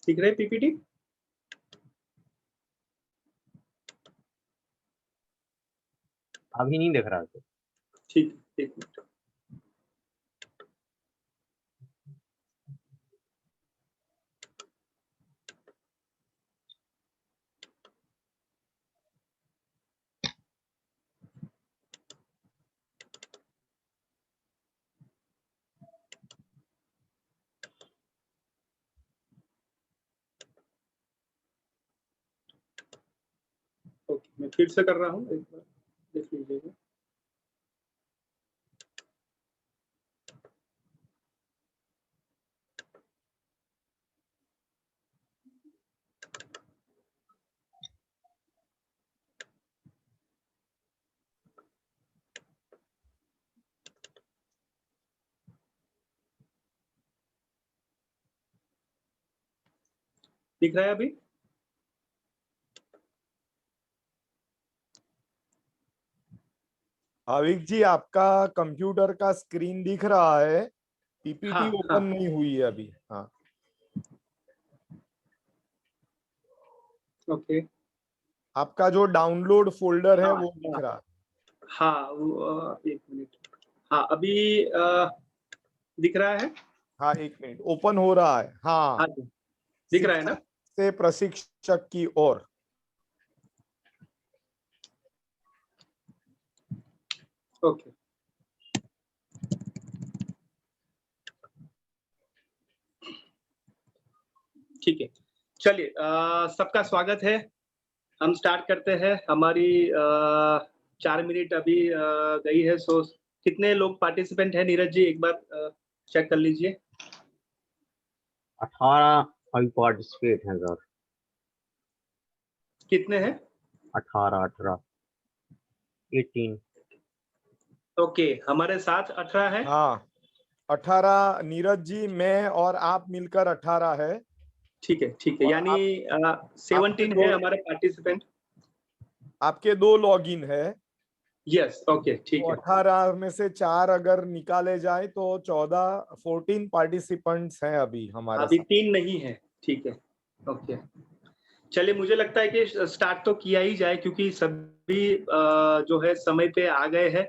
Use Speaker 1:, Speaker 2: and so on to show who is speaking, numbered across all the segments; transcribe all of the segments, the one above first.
Speaker 1: दिख रहे पीपीटी?
Speaker 2: अभी नहीं दिख रहा है।
Speaker 1: ठीक, एक मिनट। ओके, मैं फिर से कर रहा हूँ, एक बार देख लीजिएगा। दिख रहा है अभी?
Speaker 3: भाविक जी, आपका कंप्यूटर का स्क्रीन दिख रहा है, पीपीटी
Speaker 1: हाँ,
Speaker 3: ओपन
Speaker 1: हाँ।
Speaker 3: नहीं हुई है अभी। हाँ,
Speaker 1: ओके।
Speaker 3: आपका जो डाउनलोड फोल्डर है
Speaker 1: हाँ,
Speaker 3: वो दिख
Speaker 1: हाँ।
Speaker 3: रहा है।
Speaker 1: हाँ, वो एक मिनट। हाँ, अभी दिख रहा है?
Speaker 3: हाँ, एक मिनट, ओपन हो रहा है।
Speaker 1: हाँ
Speaker 3: हाँ,
Speaker 1: जी, दिख रहा है ना?
Speaker 3: शिक्षक से प्रशिक्षक की ओर।
Speaker 1: ओके। ठीक है, चलिए सबका स्वागत है। हम स्टार्ट करते हैं। हमारी 4 मिनट अभी गई है। सो कितने लोग पार्टिसिपेंट हैं नीरज जी, एक बार चेक कर लीजिए।
Speaker 2: 18 अभी पार्टिसिपेट हैं सर।
Speaker 1: कितने हैं?
Speaker 2: 18 18।
Speaker 1: ओके, हमारे साथ 18 है।
Speaker 3: हाँ, 18 नीरज जी, मैं और आप मिलकर 18 है।
Speaker 1: ठीक है, ठीक है,
Speaker 3: और
Speaker 1: यानी
Speaker 3: आपके
Speaker 1: 17 है
Speaker 3: दो
Speaker 1: हमारे पार्टिसिपेंट।
Speaker 3: आपके 2 लॉगिन है,
Speaker 1: यस, ओके, ठीक
Speaker 3: तो
Speaker 1: है।
Speaker 3: 18 में से 4 अगर निकाले जाए तो 14 पार्टिसिपेंट्स हैं अभी हमारे
Speaker 1: अभी
Speaker 3: साथ।
Speaker 1: 3 नहीं है। ठीक है, ओके। चलिए, मुझे लगता है कि स्टार्ट तो किया ही जाए, क्योंकि सभी जो है समय पे आ गए हैं।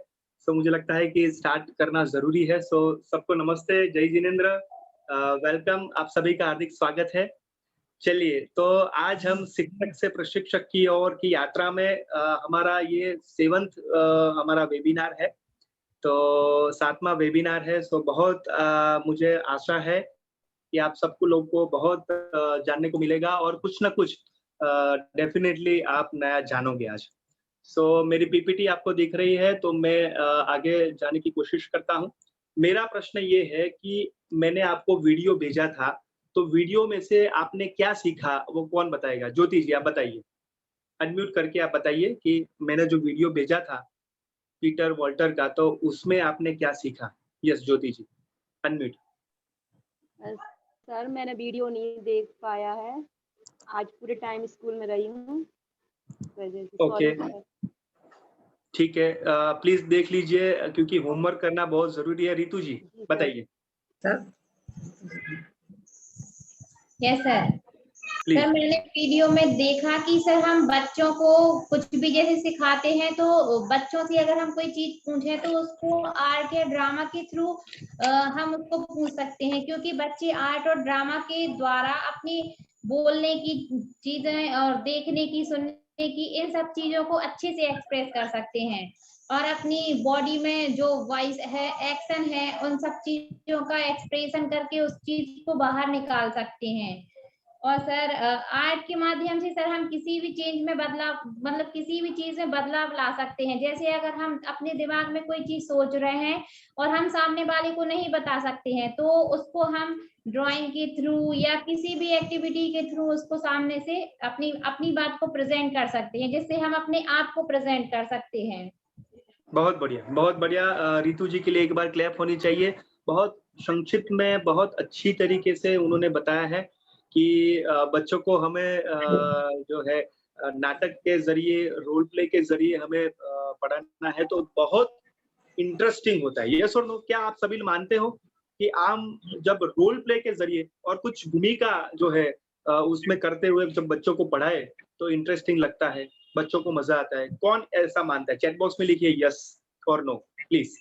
Speaker 1: सो मुझे लगता है कि स्टार्ट करना ज़रूरी है। सो सबको नमस्ते, जय जिनेंद्र, वेलकम, आप सभी का हार्दिक स्वागत है। चलिए, तो आज हम शिक्षक से प्रशिक्षक की ओर की यात्रा में हमारा ये 7th हमारा वेबिनार है। तो 7वां वेबिनार है। सो बहुत मुझे आशा है कि आप सबको लोग को बहुत जानने को मिलेगा और कुछ ना कुछ डेफिनेटली आप नया जानोगे आज। सो मेरी पीपीटी आपको दिख रही है, तो मैं आगे जाने की कोशिश करता हूँ। मेरा प्रश्न ये है कि मैंने आपको वीडियो भेजा था, तो वीडियो में से आपने क्या सीखा, वो कौन बताएगा? ज्योति जी, आप बताइए। अनम्यूट करके आप बताइए कि मैंने जो वीडियो भेजा था पीटर वॉल्टर का, तो उसमें आपने क्या सीखा? यस, ज्योति जी, अनम्यूट।
Speaker 4: सर, मैंने वीडियो नहीं देख पाया है। आज पूरे टाइम स्कूल में रही हूँ, वजह से
Speaker 1: ओके,
Speaker 4: सॉरी सर।
Speaker 1: ठीक है। प्लीज़ देख लीजिए, क्योंकि होमवर्क करना बहुत ज़रूरी है। रितु जी,
Speaker 4: जी सर।
Speaker 1: बताइए
Speaker 5: sir yes sir.
Speaker 1: Please.
Speaker 5: Sir, मैंने वीडियो में देखा कि सर हम बच्चों को कुछ भी जैसे सिखाते हैं, तो बच्चों से अगर हम कोई चीज पूछें तो उसको आर्ट या ड्रामा के थ्रू हम उसको पूछ सकते हैं, क्योंकि बच्चे आर्ट और ड्रामा के द्वारा अपनी बोलने की चीजें और देखने की, सुनने की, इन सब चीजों को अच्छे से एक्सप्रेस कर सकते हैं और अपनी बॉडी में जो वॉइस है, एक्शन है, उन सब चीजों का एक्सप्रेशन करके उस चीज को बाहर निकाल सकते हैं। और सर, आर्ट के माध्यम से सर हम किसी भी चीज में बदलाव, मतलब किसी भी चीज में बदलाव ला सकते हैं। जैसे अगर हम अपने दिमाग में कोई चीज सोच रहे हैं और हम सामने वाले को नहीं बता सकते हैं, तो उसको हम ड्राइंग के थ्रू या किसी भी एक्टिविटी के थ्रू उसको सामने से अपनी अपनी बात को प्रेजेंट कर सकते हैं, जिससे हम अपने आप को प्रेजेंट कर सकते हैं।
Speaker 1: बहुत बढ़िया, बहुत बढ़िया। रितु जी के लिए एक बार क्लैप होनी चाहिए। बहुत संक्षिप्त में, बहुत अच्छी तरीके से उन्होंने बताया है कि बच्चों को हमें जो है नाटक के ज़रिए, रोल प्ले के ज़रिए हमें पढ़ाना है। तो बहुत इंटरेस्टिंग होता है। यस और नो, क्या आप सभी मानते हो कि हम जब रोल प्ले के जरिए और कुछ भूमिका जो है उसमें करते हुए जब बच्चों को पढ़ाए तो इंटरेस्टिंग लगता है, बच्चों को मजा आता है? कौन ऐसा मानता है? चैट बॉक्स में लिखिए यस और नो प्लीज,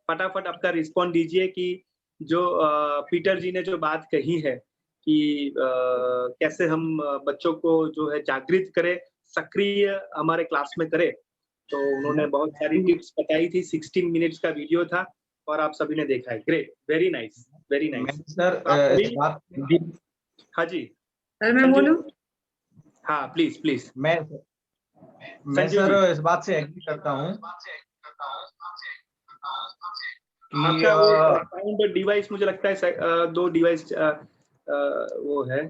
Speaker 1: फटाफट आपका रिस्पॉन्ड दीजिए कि जो पीटर जी ने जो बात कही है कि कैसे हम बच्चों को जो है जागृत करें, सक्रिय हमारे क्लास में करें। तो उन्होंने बहुत सारी टिप्स बताई थी, 16 मिनट्स का वीडियो था और आप सभी ने देखा है। Great, very nice, very nice.
Speaker 6: Sir
Speaker 1: हाँ जी
Speaker 7: सर मैं बोलूं?
Speaker 1: हाँ प्लीज प्लीज।
Speaker 6: मैं सर इस बात से एग्री करता हूँ
Speaker 1: आपका वो साउंड डिवाइस मुझे लगता है दो डिवाइस वो है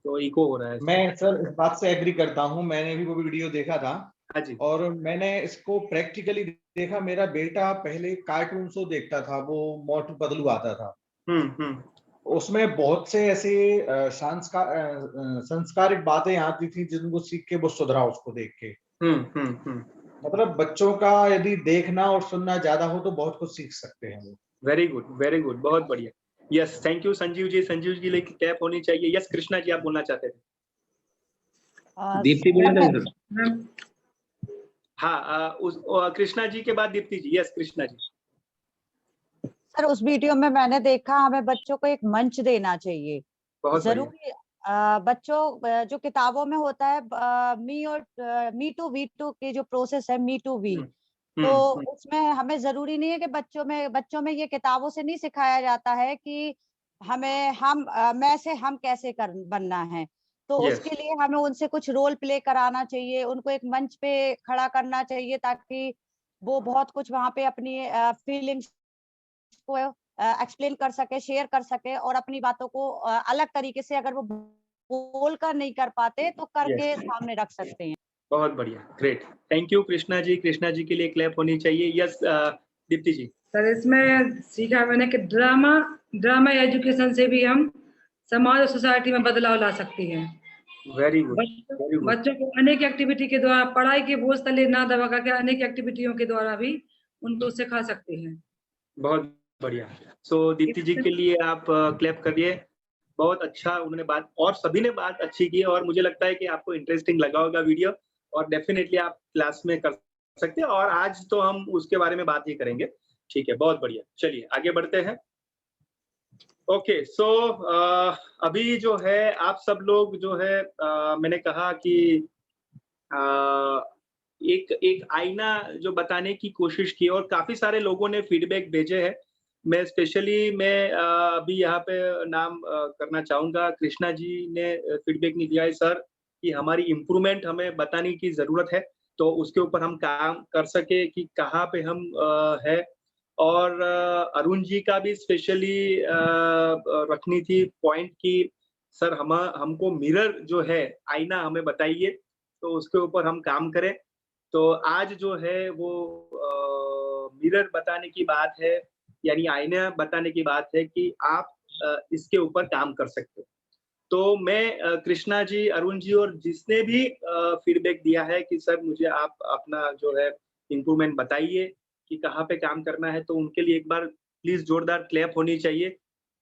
Speaker 1: तो इको हो रहा है।
Speaker 6: मैं सर इस बात से एग्री करता हूँ, मैंने भी वो वीडियो देखा था।
Speaker 1: हाँ जी।
Speaker 6: और मैंने इसको प्रैक्टिकली देखा। मेरा बेटा पहले कार्टून शो देखता था, वो मोटू पतलू आता था। उसमें बहुत से ऐसे संस्कारिक बातें आती थी जिनको सीख के वो सुधरा उसको देख के। मतलब बच्चों का यदि देखना और सुनना ज्यादा हो तो बहुत कुछ सीख सकते हैं वो।
Speaker 1: वेरी गुड, बहुत बढ़िया। Yes, thank you Sanjeev ji. Sanjeev ji लिए टैप होनी चाहिए। यस कृष्णा जी, आप बोलना चाहते थे?
Speaker 8: दीप्ति बोले।
Speaker 1: हाँ, कृष्णा जी के बाद दीप्ति जी। यस कृष्णा जी।
Speaker 9: सर उस वीडियो में मैंने देखा हमें बच्चों को एक मंच देना चाहिए। जरूरी बच्चों जो किताबों में होता है मी टू वी टू की जो प्रोसेस है, मी टू वी, तो उसमें हमें जरूरी नहीं है कि बच्चों में ये किताबों से नहीं सिखाया जाता है कि मैं से हम कैसे बनना है। तो उसके लिए हमें उनसे कुछ रोल प्ले कराना चाहिए, उनको एक मंच पे खड़ा करना चाहिए ताकि वो बहुत कुछ वहां पे अपनी फीलिंग्स को एक्सप्लेन कर सके, शेयर कर सके और अपनी बातों को अलग तरीके से अगर वो बोल कर नहीं कर पाते तो करके सामने रख सकते हैं।
Speaker 1: बहुत बढ़िया, great, thank you Krishna ji. Krishna ji के लिए क्लैप होनी चाहिए। यस दीप्ति जी।
Speaker 7: सर इसमें सीखा मैंने कि ड्रामा एजुकेशन से भी हम समाज और सोसाइटी में बदलाव ला सकते हैं।
Speaker 1: Very good.
Speaker 7: बच्चों को अनेक एक्टिविटी के द्वारा, पढ़ाई के बोझ तले ना दबा करके अनेक एक्टिविटियों के द्वारा भी उनको सिखा सकते हैं।
Speaker 1: बहुत बढ़िया। सो दीप्ति जी के लिए आप क्लैप करिए। बहुत अच्छा उन्होंने बात, और सभी ने बात अच्छी की और मुझे लगता है कि आपको इंटरेस्टिंग लगा होगा वीडियो और डेफिनेटली आप क्लास में कर सकते हैं और आज तो हम उसके बारे में बात ही करेंगे। ठीक है, बहुत बढ़िया। चलिए आगे बढ़ते हैं। ओके, सो अभी जो है आप सब लोग जो है मैंने कहा कि एक आईना जो बताने की कोशिश की और काफी सारे लोगों ने फीडबैक भेजे हैं। मैं अभी यहाँ पे नाम करना चाहूंगा। कृष्णा जी ने फीडबैक नहीं दिया है सर कि हमारी इम्प्रूवमेंट हमें बताने की जरूरत है, तो उसके ऊपर हम काम कर सके कि कहाँ पे हम है। और अरुण जी का भी स्पेशली रखनी थी पॉइंट कि सर हमको मिरर जो है आईना हमें बताइए, तो उसके ऊपर हम काम करें। तो आज जो है वो मिरर बताने की बात है, यानी आईना बताने की बात है कि आप इसके ऊपर काम कर सकते हो। तो मैं कृष्णा जी, अरुण जी और जिसने भी फीडबैक दिया है कि सर मुझे आप अपना जो है इम्प्रूवमेंट बताइए कि कहाँ पे काम करना है, तो उनके लिए एक बार प्लीज जोरदार क्लैप होनी चाहिए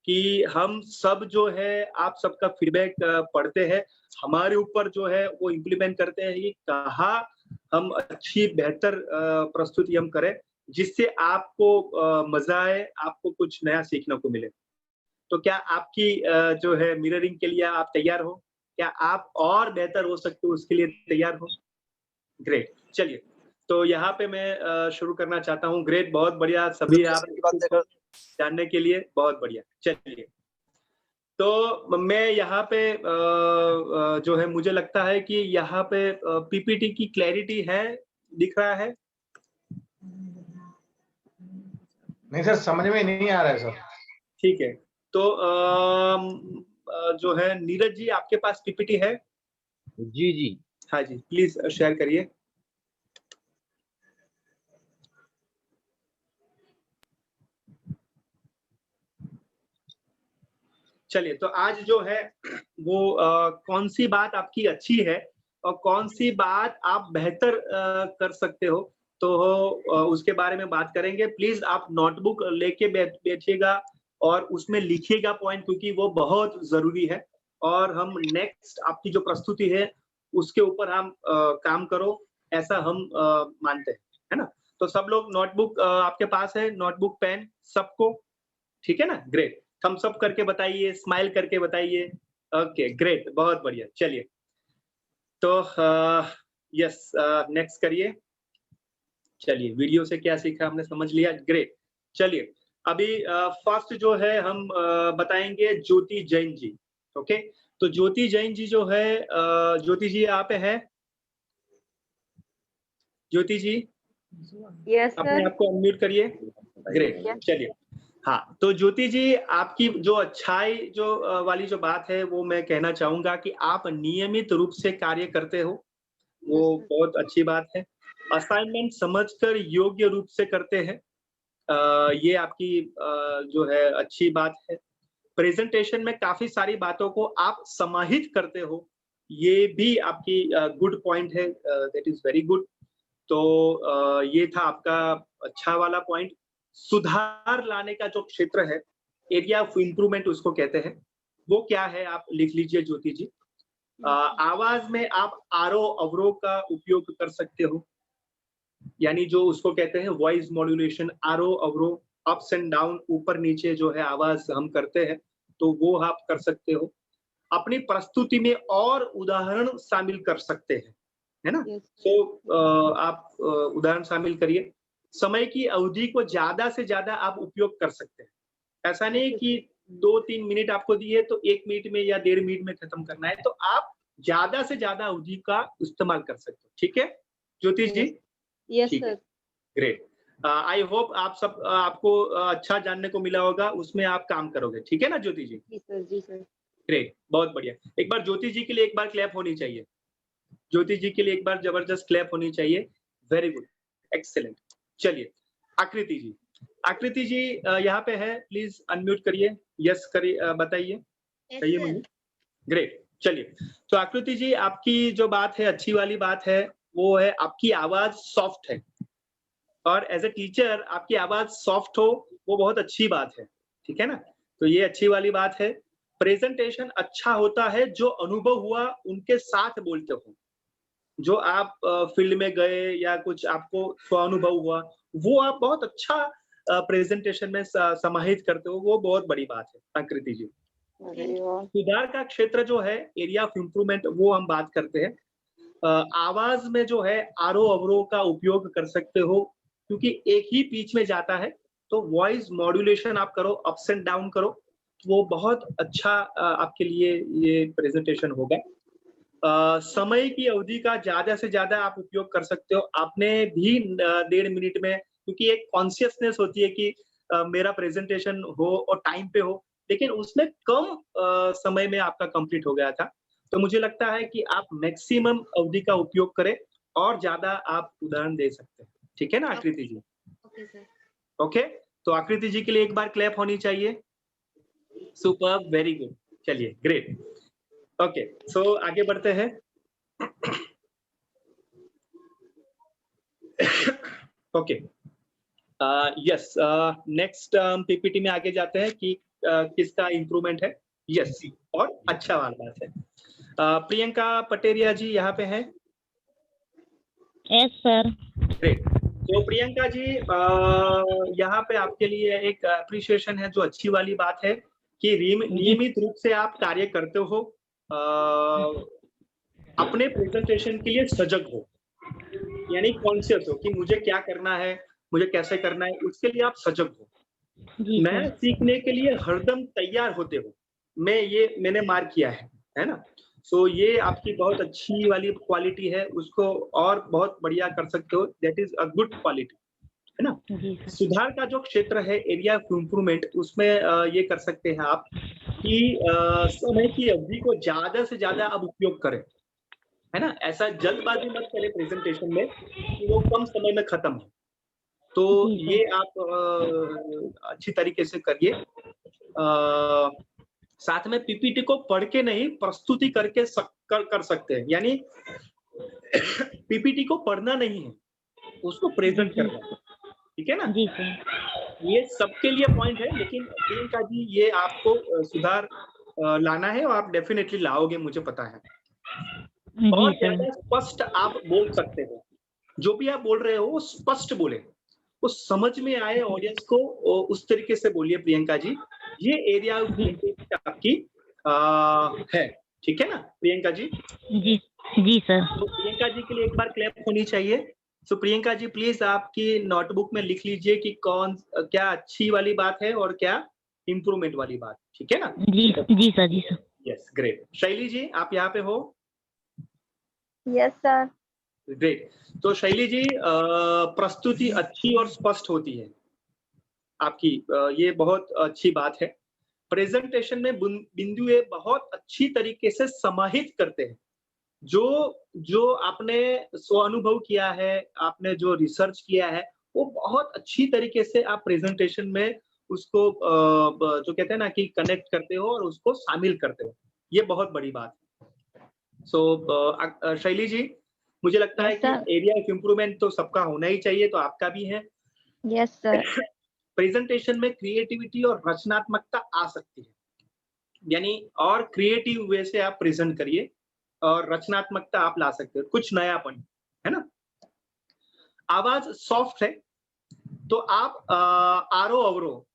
Speaker 1: कि हम सब जो है आप सबका फीडबैक पढ़ते हैं, हमारे ऊपर जो है वो इम्प्लीमेंट करते हैं कि कहाँ हम अच्छी बेहतर प्रस्तुति हम करें जिससे आपको मजा आए, आपको कुछ नया सीखने को मिले। तो क्या आपकी जो है मिररिंग के लिए आप तैयार हो? क्या आप और बेहतर हो सकते हो उसके लिए तैयार हो? ग्रेट, चलिए तो यहाँ पे मैं शुरू करना चाहता हूँ। ग्रेट, बहुत बढ़िया, सभी आप जानने के लिए बहुत बढ़िया। चलिए तो मैं यहाँ पे जो है मुझे लगता है कि यहाँ पे पीपीटी की क्लैरिटी है, दिख रहा है?
Speaker 6: नहीं सर, समझ में नहीं आ रहा है सर।
Speaker 1: ठीक है, तो जो है नीरज जी आपके पास पीपीटी है?
Speaker 2: जी जी।
Speaker 1: हाँ जी, प्लीज शेयर करिए। चलिए, तो आज जो है वो कौन सी बात आपकी अच्छी है और कौन सी बात आप बेहतर कर सकते हो, तो उसके बारे में बात करेंगे। प्लीज आप नोटबुक लेके बैठिएगा और उसमें लिखिएगा पॉइंट, क्योंकि वो बहुत जरूरी है। और हम नेक्स्ट आपकी जो प्रस्तुति है उसके ऊपर हम काम करो, ऐसा हम मानते हैं, है ना। तो सब लोग नोटबुक आपके पास है, नोटबुक पेन सबको, ठीक है ना। ग्रेट, थम्स अप करके बताइए, स्माइल करके बताइए। ओके ग्रेट, बहुत बढ़िया। चलिए तो यस, नेक्स्ट करिए। चलिए, वीडियो से क्या सीखा हमने समझ लिया, ग्रेट। चलिए अभी फर्स्ट जो है हम बताएंगे ज्योति जैन जी। ओके, तो ज्योति जैन जी जो है, ज्योति जी यहाँ पे है? ज्योति जी
Speaker 4: यस
Speaker 1: अपने
Speaker 4: सर।
Speaker 1: आप को अनम्यूट करिए। ग्रेट, चलिए। हाँ, तो ज्योति जी आपकी जो अच्छाई जो वाली जो बात है वो मैं कहना चाहूंगा कि आप नियमित रूप से कार्य करते हो, वो बहुत अच्छी बात है। असाइनमेंट समझकर योग्य रूप से करते हैं, ये आपकी जो है अच्छी बात है। प्रेजेंटेशन में काफी सारी बातों को आप समाहित करते हो, ये भी आपकी गुड पॉइंट है, दैट इज वेरी गुड। तो ये था आपका अच्छा वाला पॉइंट। सुधार लाने का जो क्षेत्र है, एरिया ऑफ इम्प्रूवमेंट उसको कहते हैं, वो क्या है आप लिख लीजिए ज्योति जी। आवाज में आप आरोह अवरोह का उपयोग कर सकते हो, यानी जो उसको कहते हैं वॉइस मॉड्यूलेशन, आरोह अवरोह, अप्स एंड डाउन, ऊपर नीचे जो है आवाज हम करते हैं, तो वो आप कर सकते हो। अपनी प्रस्तुति में और उदाहरण शामिल कर सकते हैं, है ना। तो आप उदाहरण शामिल करिए। समय की अवधि को ज्यादा से ज्यादा आप उपयोग कर सकते हैं। ऐसा नहीं कि 2-3 मिनट आपको दिए तो 1 मिनट में या 1.5 मिनट में खत्म करना है, तो आप ज्यादा से ज्यादा अवधि का इस्तेमाल कर सकते हो। ठीक है ज्योति जी?
Speaker 4: यस
Speaker 1: ठीक है,
Speaker 4: सर।
Speaker 1: ग्रेट। आई होप आप सब आपको अच्छा जानने को मिला होगा, उसमें आप काम करोगे, ठीक है ना ज्योति जी?
Speaker 4: जी सर, जी सर।
Speaker 1: ग्रेट, बहुत बढ़िया। एक बार ज्योति जी के लिए एक बार क्लैप होनी चाहिए, ज्योति जी के लिए एक बार जबरदस्त क्लैप होनी चाहिए। Very good, excellent. चलिए आकृति जी, आकृति जी यहाँ पे है, प्लीज अनम्यूट करिए, यस करिए, बताइए। कहिए मुझे। ग्रेट, चलिए। तो आकृति जी आपकी जो बात है, अच्छी वाली बात है, वो है आपकी आवाज सॉफ्ट है, और एज ए टीचर आपकी आवाज सॉफ्ट हो वो बहुत अच्छी बात है, ठीक है ना। तो ये अच्छी वाली बात है। प्रेजेंटेशन अच्छा होता है जो अनुभव हुआ उनके साथ बोलते हो, जो आप फील्ड में गए या कुछ आपको स्वानुभव हुआ, वो आप बहुत अच्छा प्रेजेंटेशन में समाहित करते हो, वो बहुत बड़ी बात है आकृति जी। सुधार का क्षेत्र जो है, एरिया ऑफ इम्प्रूवमेंट, वो हम बात करते हैं। आवाज में जो है आरोह अवरोह का उपयोग कर सकते हो, क्योंकि एक ही पिच में जाता है, तो वॉइस मॉड्यूलेशन आप करो, अप्स एंड डाउन करो, वो बहुत अच्छा आपके लिए ये प्रेजेंटेशन होगा। समय की अवधि का ज्यादा से ज्यादा आप उपयोग कर सकते हो। आपने भी 1.5 मिनट में, क्योंकि एक कॉन्शियसनेस होती है कि मेरा प्रेजेंटेशन हो और टाइम पे हो, लेकिन उसमें कम समय में आपका कंप्लीट हो गया था। तो मुझे लगता है कि आप मैक्सिमम अवधि का उपयोग करें और ज्यादा आप उदाहरण दे सकते हैं, ठीक है ना आकृति जी?
Speaker 5: Okay sir.
Speaker 1: ओके, तो आकृति जी के लिए एक बार क्लैप होनी चाहिए। Superb, very good. चलिए ग्रेट। ओके, सो आगे बढ़ते हैं। ओके, यस, नेक्स्ट पीपीटी में आगे जाते हैं कि किसका इम्प्रूवमेंट है। यस, और अच्छा वाला बात है। प्रियंका पटेरिया जी यहाँ पे हैं?
Speaker 8: Yes sir.
Speaker 1: ग्रेट। तो प्रियंका जी यहाँ पे आपके लिए एक अप्रिशिएशन है, जो अच्छी वाली बात है कि नियमित रूप से आप कार्य करते हो, अपने प्रेजेंटेशन के लिए सजग हो, यानी कॉन्शियस हो कि मुझे क्या करना है, मुझे कैसे करना है, उसके लिए आप सजग हो। नया सीखने के लिए हरदम तैयार होते हो, मैंने मार्क किया है ना। सो ये आपकी बहुत अच्छी वाली क्वालिटी है, उसको और बहुत बढ़िया कर सकते हो, that is a good quality, है ना। सुधार का जो क्षेत्र है, एरिया ऑफ इम्प्रूवमेंट, उसमें ये कर सकते हैं आप कि समय की अवधि को ज्यादा से ज्यादा आप उपयोग करें, है ना। ऐसा जल्दबाजी मत करें प्रेजेंटेशन में कि वो कम समय में खत्म हो, तो ये आप अच्छी तरीके से करिए। साथ में पीपीटी को पढ़ के नहीं, प्रस्तुति करके कर सकते हैं, यानी पीपीटी को पढ़ना नहीं है, उसको प्रेजेंट करना है, ठीक है ना?
Speaker 8: जी सर।
Speaker 1: ये सबके लिए पॉइंट है, लेकिन प्रियंका जी ये आपको सुधार लाना है और आप डेफिनेटली लाओगे, मुझे पता है।
Speaker 8: जी
Speaker 1: और
Speaker 8: सर।
Speaker 1: ज्यादा स्पष्ट आप बोल सकते हो, जो भी आप बोल रहे हो वो स्पष्ट बोले, वो समझ में आए ऑडियंस को, उस तरीके से बोलिए प्रियंका जी। ये एरिया आपकी है, ठीक है ना प्रियंका जी?
Speaker 8: जी जी सर।
Speaker 1: तो प्रियंका जी के लिए एक बार क्लैप होनी चाहिए। सो प्रियंका जी प्लीज आपकी नोटबुक में लिख लीजिए कि क्या अच्छी वाली बात है और क्या इम्प्रूवमेंट वाली बात, ठीक है ना?
Speaker 8: जी जी सर। जी सर।
Speaker 1: Yes, great. शैली जी आप यहाँ पे हो?
Speaker 4: Yes sir.
Speaker 1: ग्रेट। तो शैली जी प्रस्तुति अच्छी और स्पष्ट होती है आपकी, ये बहुत अच्छी बात है। प्रेजेंटेशन में बिंदुएं बहुत अच्छी तरीके से समाहित करते हैं। जो आपने स्व अनुभव किया है, आपने जो रिसर्च किया है, वो बहुत अच्छी तरीके से आप प्रेजेंटेशन में उसको जो कहते हैं ना कि कनेक्ट करते हो और उसको शामिल करते हो। ये बहुत बड़ी बात है। सो शैली जी, मुझे लगता है
Speaker 4: Yes,
Speaker 1: कि
Speaker 4: sir.
Speaker 1: एरिया ऑफ इम्प्रूवमेंट तो सबका होना ही चाहिए, तो आपका भी है।
Speaker 4: Yes sir.
Speaker 1: प्रेजेंटेशन में क्रिएटिविटी और रचनात्मकता आ सकती है, यानी और क्रिएटिव वे से आप प्रेजेंट करिए और रचनात्मकता आप ला सकते हो, कुछ नयापन, है ना? आवाज सॉफ्ट है तो आप आरो अवरो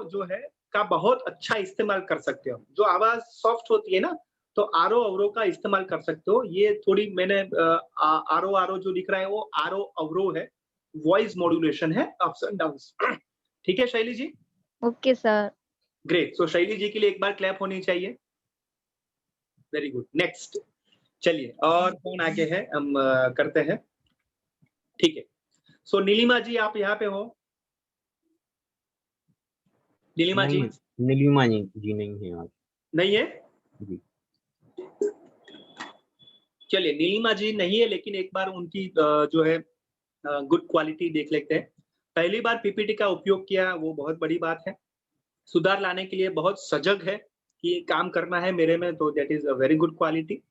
Speaker 1: जो है का बहुत अच्छा इस्तेमाल कर सकते हो। जो आवाज सॉफ्ट होती है ना, तो आरो अवरो का इस्तेमाल कर सकते हो। ये थोड़ी मैंने आरो जो लिख रहा है वो आरो अवरो है, वॉइस मॉड्यूलेशन है, अप्स एंड डाउन्स। ठीक है Shaili ji?
Speaker 4: Okay sir.
Speaker 1: Great. So Shaili ji के लिए एक बार क्लैप होनी चाहिए। Very good. नेक्स्ट, चलिए और कौन आगे है हम करते हैं, ठीक है। सो नीलिमा जी आप यहाँ पे हो? नीलिमा जी?
Speaker 2: नीलिमा जी नहीं है आज।
Speaker 1: नहीं है
Speaker 2: जी।
Speaker 1: चलिए, नीलिमा जी नहीं है, लेकिन एक बार उनकी जो है गुड क्वालिटी देख लेते हैं। पहली बार पीपीटी का उपयोग किया, वो बहुत बड़ी बात है। सुधार लाने के लिए बहुत सजग है कि काम करना है मेरे में, तो that is a very good quality.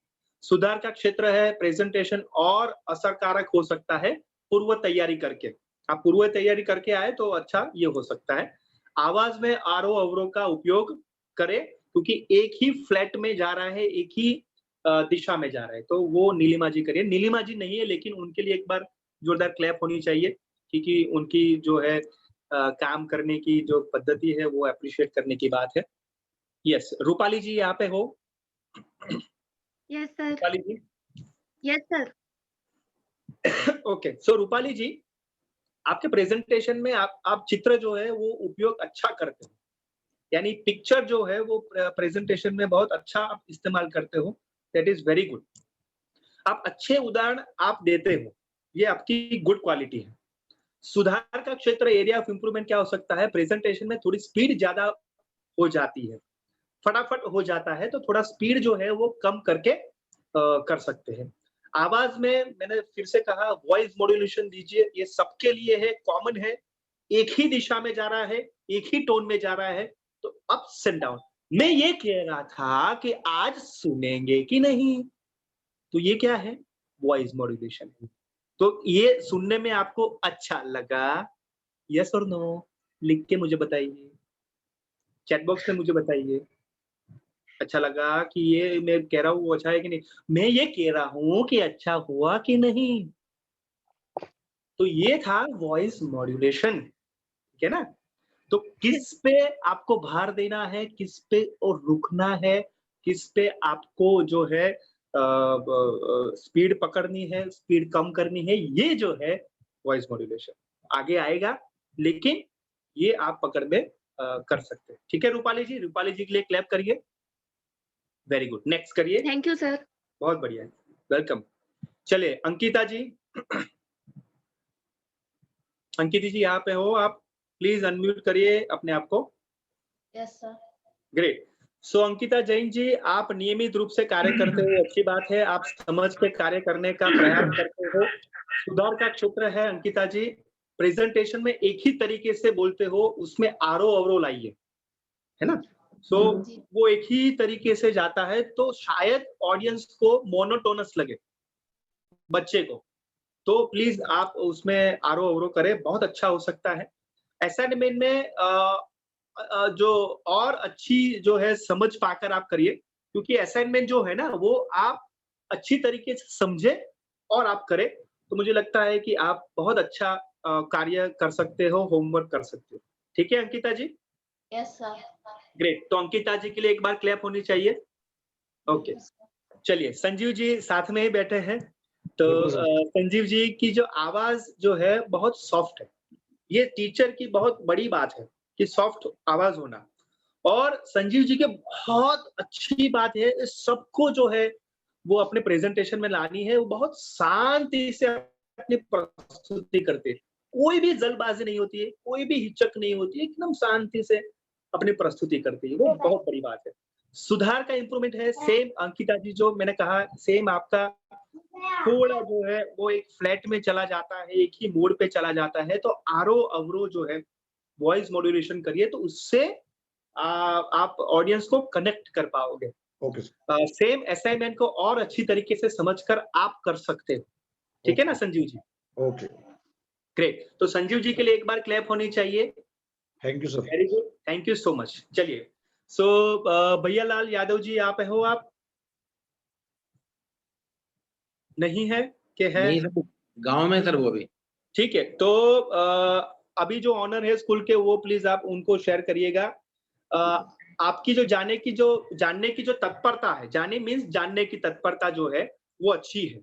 Speaker 1: सुधार का क्षेत्र है, प्रेजेंटेशन और असरकारक हो सकता है पूर्व तैयारी करके। आप पूर्व तैयारी करके आए तो अच्छा ये हो सकता है। आवाज में आरो अवरो का उपयोग करें, क्योंकि एक ही फ्लैट में जा रहा है, एक ही दिशा में जा रहा है, तो वो नीलिमा जी करिए। नीलिमा जी नहीं है, लेकिन उनके लिए एक बार जोरदार क्लैप होनी चाहिए, क्योंकि उनकी जो है काम करने की जो पद्धति है वो अप्रिशिएट करने की बात है। यस, रूपाली जी यहाँ पे हो?
Speaker 10: Yes sir.
Speaker 1: Rupali ji?
Speaker 10: Yes sir.
Speaker 1: Okay, so Rupali ji आपके प्रेजेंटेशन में आप चित्र जो है वो उपयोग अच्छा करते हो, यानी पिक्चर जो है वो प्रेजेंटेशन में बहुत अच्छा आप इस्तेमाल करते हो, दैट इज वेरी गुड। आप अच्छे उदाहरण आप देते हो, ये आपकी गुड क्वालिटी है। सुधार का क्षेत्र, एरिया ऑफ इंप्रूवमेंट क्या हो सकता है? प्रेजेंटेशन में थोड़ी स्पीड ज्यादा हो जाती है, फटाफट हो जाता है, तो थोड़ा स्पीड जो है वो कम करके कर सकते हैं। आवाज में मैंने फिर से कहा वॉइस मॉड्यूलेशन दीजिए, ये सबके लिए है, कॉमन है, एक ही दिशा में जा रहा है, एक ही टोन में जा रहा है, तो अप्स एंड डाउन। मैं ये कह रहा था कि आज सुनेंगे कि नहीं, तो ये क्या है? वॉइस मॉड्यूलेशन है। तो ये सुनने में आपको अच्छा लगा? यस और नो लिख के मुझे बताइए, चैट बॉक्स में मुझे बताइए। अच्छा लगा कि ये मैं कह रहा हूँ वो अच्छा है कि नहीं? मैं ये कह रहा हूँ कि अच्छा हुआ कि नहीं? तो ये था वॉइस मॉड्यूलेशन, ठीक है ना? तो किस पे आपको भार देना है, किस पे और रुकना है, किस पे आपको जो है स्पीड पकड़नी है, स्पीड कम करनी है, ये जो है वॉइस मॉड्यूलेशन आगे आएगा, लेकिन ये आप पकड़ में कर सकते हैं। ठीक है रूपाली जी? रूपाली जी के लिए क्लैप करिए। Very good. नेक्स्ट करिए।
Speaker 10: Thank you sir.
Speaker 1: बहुत बढ़िया, वेलकम। चलिए अंकिता जी। अंकिता जी यहाँ पे हो आप? प्लीज अनम्यूट करिए अपने आप को।
Speaker 10: Yes sir.
Speaker 1: ग्रेट। सो अंकिता जैन जी, आप नियमित रूप से कार्य करते हो, अच्छी बात है। आप समझ के कार्य करने का प्रयास करते हो। सुधार का क्षेत्र है अंकिता जी, प्रेजेंटेशन में एक ही तरीके से बोलते हो, उसमें आरो अवरो लाइए, है ना? सो वो एक ही तरीके से जाता है, तो शायद ऑडियंस को मोनोटोनस लगे, बच्चे को, तो प्लीज आप उसमें आरो अवरो करें, बहुत अच्छा हो सकता है। असाइनमेंट में जो और अच्छी जो है समझ पाकर आप करिए, क्योंकि असाइनमेंट जो है ना वो आप अच्छी तरीके से समझे और आप करें, तो मुझे लगता है कि आप बहुत अच्छा कार्य कर सकते हो, होमवर्क कर सकते हो। ठीक है Ankita ji?
Speaker 10: Yes sir.
Speaker 1: Great. तो अंकिता जी के लिए एक बार क्लैप होनी चाहिए। ओके, चलिए संजीव जी साथ में ही बैठे हैं, तो
Speaker 6: बिल्कुल सर।
Speaker 1: संजीव जी की जो आवाज जो है बहुत सॉफ्ट है। ये टीचर की बहुत बड़ी बात है कि सॉफ्ट आवाज होना, और संजीव जी की बहुत अच्छी बात है, इस सबको जो है वो अपने प्रेजेंटेशन में लानी है। वो बहुत शांति से अपनी प्रस्तुति करते हैं, कोई भी जल्दबाजी नहीं होती है, कोई भी हिचक नहीं होती है, एकदम शांति से अपनी प्रस्तुति करती है, वो बहुत बड़ी बात है। सुधार का इम्प्रूवमेंट है सेम अंकिता जी, जो मैंने कहा सेम आपका थोड़ा जो है वो एक फ्लैट में चला जाता है, एक ही मोड पे चला जाता है, तो आरो अवरो जो है वॉइस मॉड्यूलेशन करिए, तो उससे आप ऑडियंस को कनेक्ट कर पाओगे।
Speaker 6: Okay sir.
Speaker 1: सेम असाइनमेंट को और अच्छी तरीके से समझकर आप कर सकते हो। ठीक है ना संजीव जी?
Speaker 6: Okay,
Speaker 1: great. तो संजीव जी के लिए एक बार क्लैप होनी चाहिए।
Speaker 6: Thank you sir.
Speaker 1: Very good, thank you so much. चलिए, सो भैया लाल यादव जी आप हो? आप नहीं है कि है?
Speaker 11: नहीं सर, गांव में सर वो भी।
Speaker 1: ठीक है, तो अभी जो ऑनर है स्कूल के, वो प्लीज आप उनको शेयर करिएगा। आपकी जो जानने की जो तत्परता है, जाने मीन्स जानने की तत्परता जो है वो अच्छी है।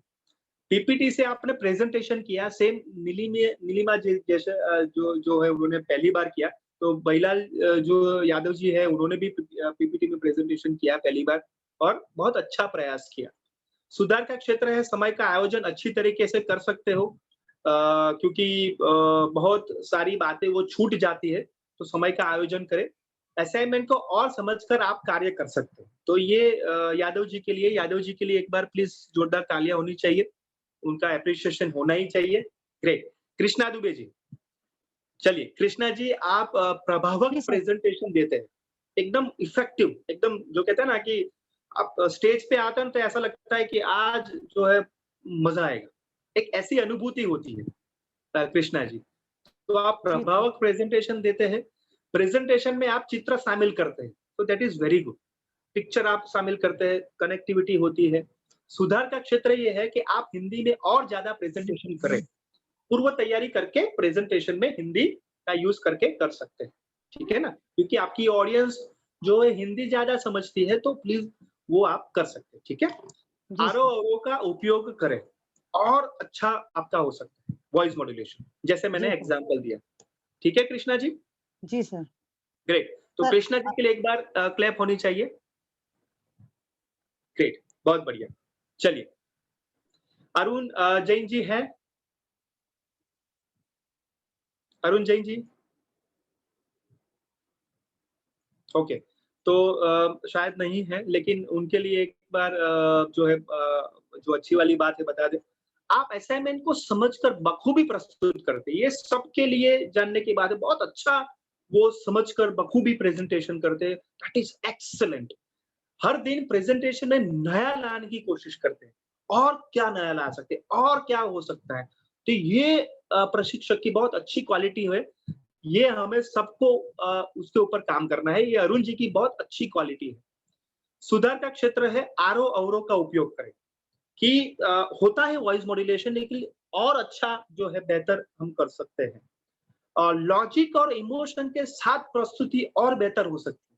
Speaker 1: पीपीटी से आपने प्रेजेंटेशन किया, सेम नीलिमा जी जैसे जो है उन्होंने पहली बार किया, तो बैलाल जो यादव जी है उन्होंने भी पीपीटी में प्रेजेंटेशन किया पहली बार, और बहुत अच्छा प्रयास किया। सुधार का क्षेत्र है, समय का आयोजन अच्छी तरीके से कर सकते हो, क्योंकि बहुत सारी बातें वो छूट जाती है, तो समय का आयोजन करें। असाइनमेंट को और समझकर आप कार्य कर सकते हो। तो ये यादव जी के लिए एक बार प्लीज जोरदार तालियां होनी चाहिए, उनका एप्रिसिएशन होना ही चाहिए। ग्रेट। कृष्णा दुबे जी, चलिए कृष्णा जी आप प्रभावक प्रेजेंटेशन देते हैं, एकदम इफेक्टिव, एकदम जो कहते हैं ना कि आप स्टेज पे आते हैं तो ऐसा लगता है कि आज जो है मजा आएगा, एक ऐसी अनुभूति होती है कृष्णा जी। तो आप प्रभावक प्रेजेंटेशन देते हैं, प्रेजेंटेशन में आप चित्र शामिल करते हैं, तो that is very good. Picture आप शामिल करते हैं, कनेक्टिविटी होती है। सुधार का क्षेत्र ये है कि आप हिंदी में और ज्यादा प्रेजेंटेशन करें, पूर्व तैयारी करके प्रेजेंटेशन में हिंदी का यूज करके कर सकते हैं। ठीक है ना? क्योंकि आपकी ऑडियंस जो है हिंदी ज्यादा समझती है, तो प्लीज वो आप कर सकते हैं। ठीक है? आरो अवरो का उपयोग करें और अच्छा आपका हो सकता है वॉइस मॉड्यूलेशन, जैसे मैंने एग्जांपल दिया। ठीक है कृष्णा जी?
Speaker 9: जी सर।
Speaker 1: ग्रेट। तो कृष्णा जी के लिए एक बार क्लैप होनी चाहिए। ग्रेट, बहुत बढ़िया। चलिए, अरुण जैन जी है? अरुण जैन जी? ओके, तो शायद नहीं है, लेकिन उनके लिए एक बार जो है जो अच्छी वाली बात है बता दें। आप असाइनमेंट को समझकर बखूबी प्रस्तुत करते हैं, ये सबके लिए जानने की बात है। बहुत अच्छा वो समझकर बखूबी प्रेजेंटेशन करते हैं, दैट इज एक्सीलेंट। हर दिन प्रेजेंटेशन में नया लाने की कोशिश करते हैं, और क्या नया ला सकते हैं, और क्या हो सकता है। तो ये प्रशिक्षक की बहुत अच्छी क्वालिटी है, ये हमें सबको उसके ऊपर काम करना है। ये अरुण जी की बहुत अच्छी क्वालिटी है। सुधार का क्षेत्र है, आरो अवरो का उपयोग करें, कि होता है वॉइस मॉड्यूलेशन, लेकिन और अच्छा जो है बेहतर हम कर सकते हैं। लॉजिक और इमोशन के साथ प्रस्तुति और बेहतर हो सकती है।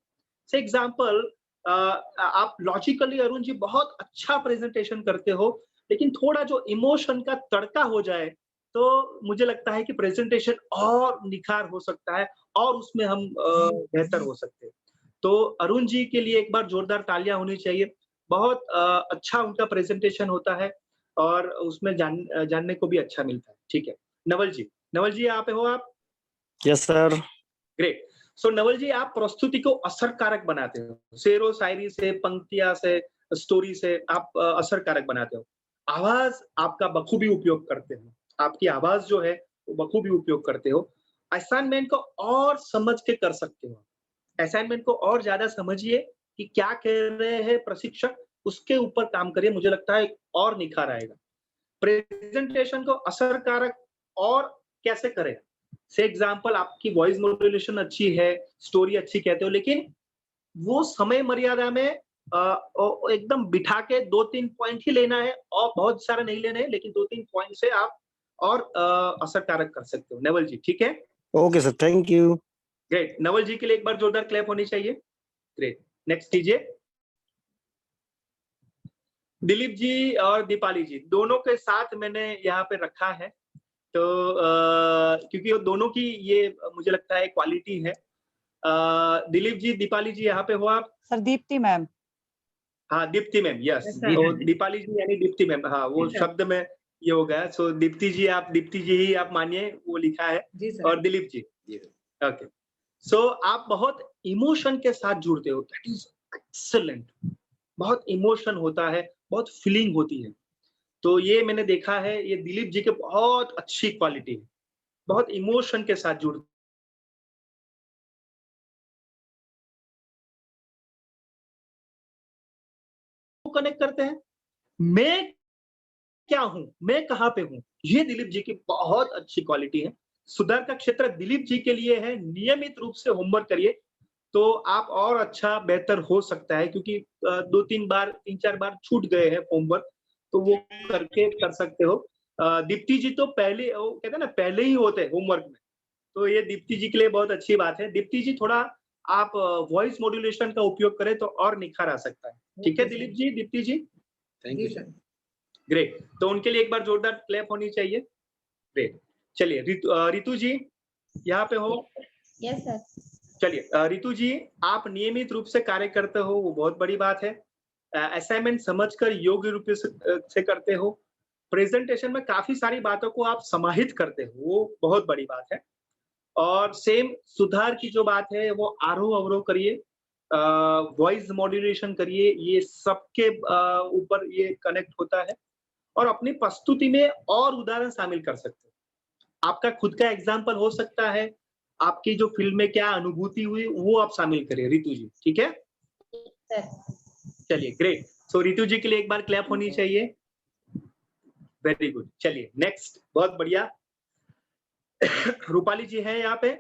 Speaker 1: फॉर एग्जाम्पल, आप लॉजिकली अरुण जी बहुत अच्छा प्रेजेंटेशन करते हो, लेकिन थोड़ा जो इमोशन का तड़का हो जाए, तो मुझे लगता है कि प्रेजेंटेशन और निखार हो सकता है, और उसमें हम बेहतर हो सकते हैं। तो अरुण जी के लिए एक बार जोरदार तालियां होनी चाहिए। बहुत अच्छा उनका प्रेजेंटेशन होता है, और उसमें जानने को भी अच्छा मिलता है। ठीक है, नवल जी आप हो? आप?
Speaker 12: Yes sir.
Speaker 1: ग्रेट। सो नवल जी, आप प्रस्तुति को असरकारक बनाते हो, शेरो शायरी से, पंक्तियां से, स्टोरी से आप असरकारक बनाते हो। आवाज आपका बखूबी उपयोग करते हो, आपकी आवाज जो है वो बखूबी उपयोग करते हो। असाइनमेंट को और समझ के कर सकते हो, असाइनमेंट को और ज्यादा समझिए कि क्या कह रहे हैं प्रशिक्षक, उसके ऊपर काम करिए, मुझे लगता है और निखार आएगा। प्रेजेंटेशन को असरकारक और कैसे करें। से एग्जांपल, आपकी वॉइस मॉड्यूलेशन अच्छी है, स्टोरी अच्छी कहते हो, लेकिन वो समय मर्यादा में एकदम बिठा के 2-3 पॉइंट ही लेना है और बहुत सारा नहीं लेना है, लेकिन 2-3 पॉइंट से आप और असरकारक कर सकते हो। नवल जी, ठीक है?
Speaker 12: Okay sir, thank you.
Speaker 1: Great. Naval ji के लिए एक बार जोरदार क्लैप होनी चाहिए। ग्रेट। नेक्स्ट कीजिए। दिलीप जी और दीपाली जी दोनों के साथ मैंने यहाँ पे रखा है, तो क्योंकि वो दोनों की ये मुझे लगता है क्वालिटी है। दिलीप जी, दीपाली जी यहाँ पे हो आप?
Speaker 9: Sir Deepti ma'am.
Speaker 1: हाँ, दीप्ति मैम, यस।
Speaker 7: Yes,
Speaker 1: तो दीपाली जी यानी दीप्ति मैम, हाँ वो शब्द में ये हो गया। सो दीप्ति जी ही आप मानिए, वो लिखा है।
Speaker 7: जी सर।
Speaker 1: और दिलीप जी, ओके। सो आप बहुत इमोशन के साथ जुड़ते हो, दैट इज एक्सीलेंट। बहुत इमोशन होता है, बहुत फीलिंग होती है, तो ये मैंने देखा है, ये दिलीप जी के बहुत अच्छी क्वालिटी है, बहुत इमोशन के साथ जुड़ कनेक्ट करते हैं। मैं क्या हूं, मैं कहां पे हूं, ये दिलीप जी की बहुत अच्छी क्वालिटी है। सुधार का क्षेत्र दिलीप जी के लिए है, नियमित रूप से होमवर्क करिए तो आप और अच्छा बेहतर हो सकता है, क्योंकि 2-3 बार 3-4 बार छूट गए हैं होमवर्क, तो वो करके कर सकते हो। दीप्ति जी तो पहले, वो कहते हैं ना, पहले ही होते हैं होमवर्क में, तो ये दीप्ति जी के लिए बहुत अच्छी बात है। दीप्ति जी, थोड़ा आप वॉइस मॉड्यूलेशन का उपयोग करें तो और निखार आ सकता है। ठीक है Dilip ji, Deepti ji?
Speaker 11: Thank you sir.
Speaker 1: Great. तो उनके लिए एक बार जोरदार क्लैप होनी चाहिए। ग्रेट। चलिए रितु जी यहाँ पे हो?
Speaker 5: Yes sir.
Speaker 1: चलिए रितु जी, आप नियमित रूप से कार्य करते हो, वो बहुत बड़ी बात है। असाइनमेंट समझकर योग्य रूप से करते हो। प्रेजेंटेशन में काफी सारी बातों को आप समाहित करते हो, वो बहुत बड़ी बात है। और सेम सुधार की जो बात है वो आरोह अवरोह करिए, वॉइस मॉड्यूलेशन करिए, ये सबके ऊपर ये कनेक्ट होता है। और अपनी प्रस्तुति में और उदाहरण शामिल कर सकते हो। आपका खुद का एग्जाम्पल हो सकता है, आपकी जो फिल्म में क्या अनुभूति हुई वो आप शामिल करिए रितु जी, ठीक है? चलिए ग्रेट। सो रितु जी के लिए एक बार क्लैप होनी चाहिए। Very good. चलिए नेक्स्ट, बहुत बढ़िया। रूपाली जी है यहाँ पे?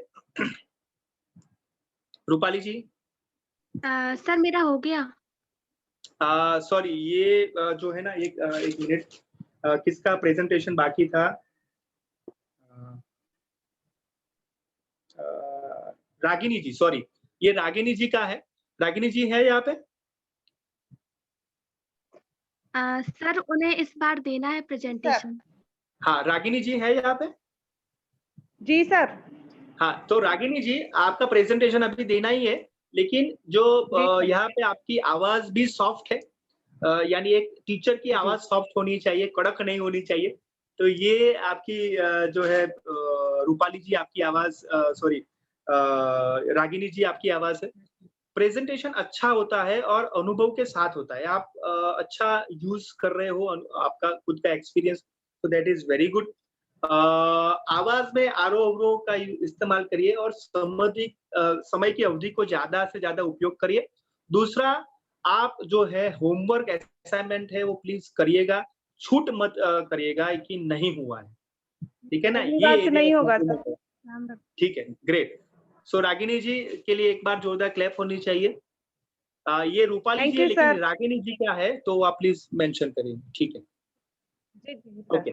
Speaker 1: रूपाली जी?
Speaker 10: सर मेरा हो गया।
Speaker 1: सॉरी, ये जो है ना, एक मिनट, किसका प्रेजेंटेशन बाकी था? रागिनी जी, सॉरी, ये रागिनी जी का है। रागिनी जी है यहाँ पे?
Speaker 10: सर उन्हें इस बार देना है प्रेजेंटेशन।
Speaker 1: हाँ, रागिनी जी है यहाँ पे?
Speaker 13: जी सर।
Speaker 1: हाँ, तो रागिनी जी, आपका प्रेजेंटेशन अभी देना ही है, लेकिन जो यहाँ पे आपकी आवाज भी सॉफ्ट है, यानी एक टीचर की आवाज सॉफ्ट होनी चाहिए, कड़क नहीं होनी चाहिए। तो ये आपकी जो है रूपाली जी, आपकी आवाज, सॉरी रागिनी जी, आपकी आवाज है। प्रेजेंटेशन अच्छा होता है और अनुभव के साथ होता है। आप अच्छा यूज कर रहे हो, आपका खुद का एक्सपीरियंस, तो दैट इज वेरी गुड। आवाज में आरोह अवरोह का इस्तेमाल करिए और समय की अवधि को ज्यादा से ज्यादा उपयोग करिए। दूसरा, आप जो है होमवर्क असाइनमेंट है वो प्लीज करिएगा, छूट मत करिएगा कि नहीं हुआ है, ठीक है ना? ये
Speaker 13: नहीं होगा सर।
Speaker 1: ठीक है, ग्रेट। सो रागिनी जी के लिए एक बार जोरदार क्लैप होनी चाहिए। ये रूपाली जी है, लेकिन रागिनी जी क्या है तो आप प्लीज मेंशन करिए, ठीक है? ओके,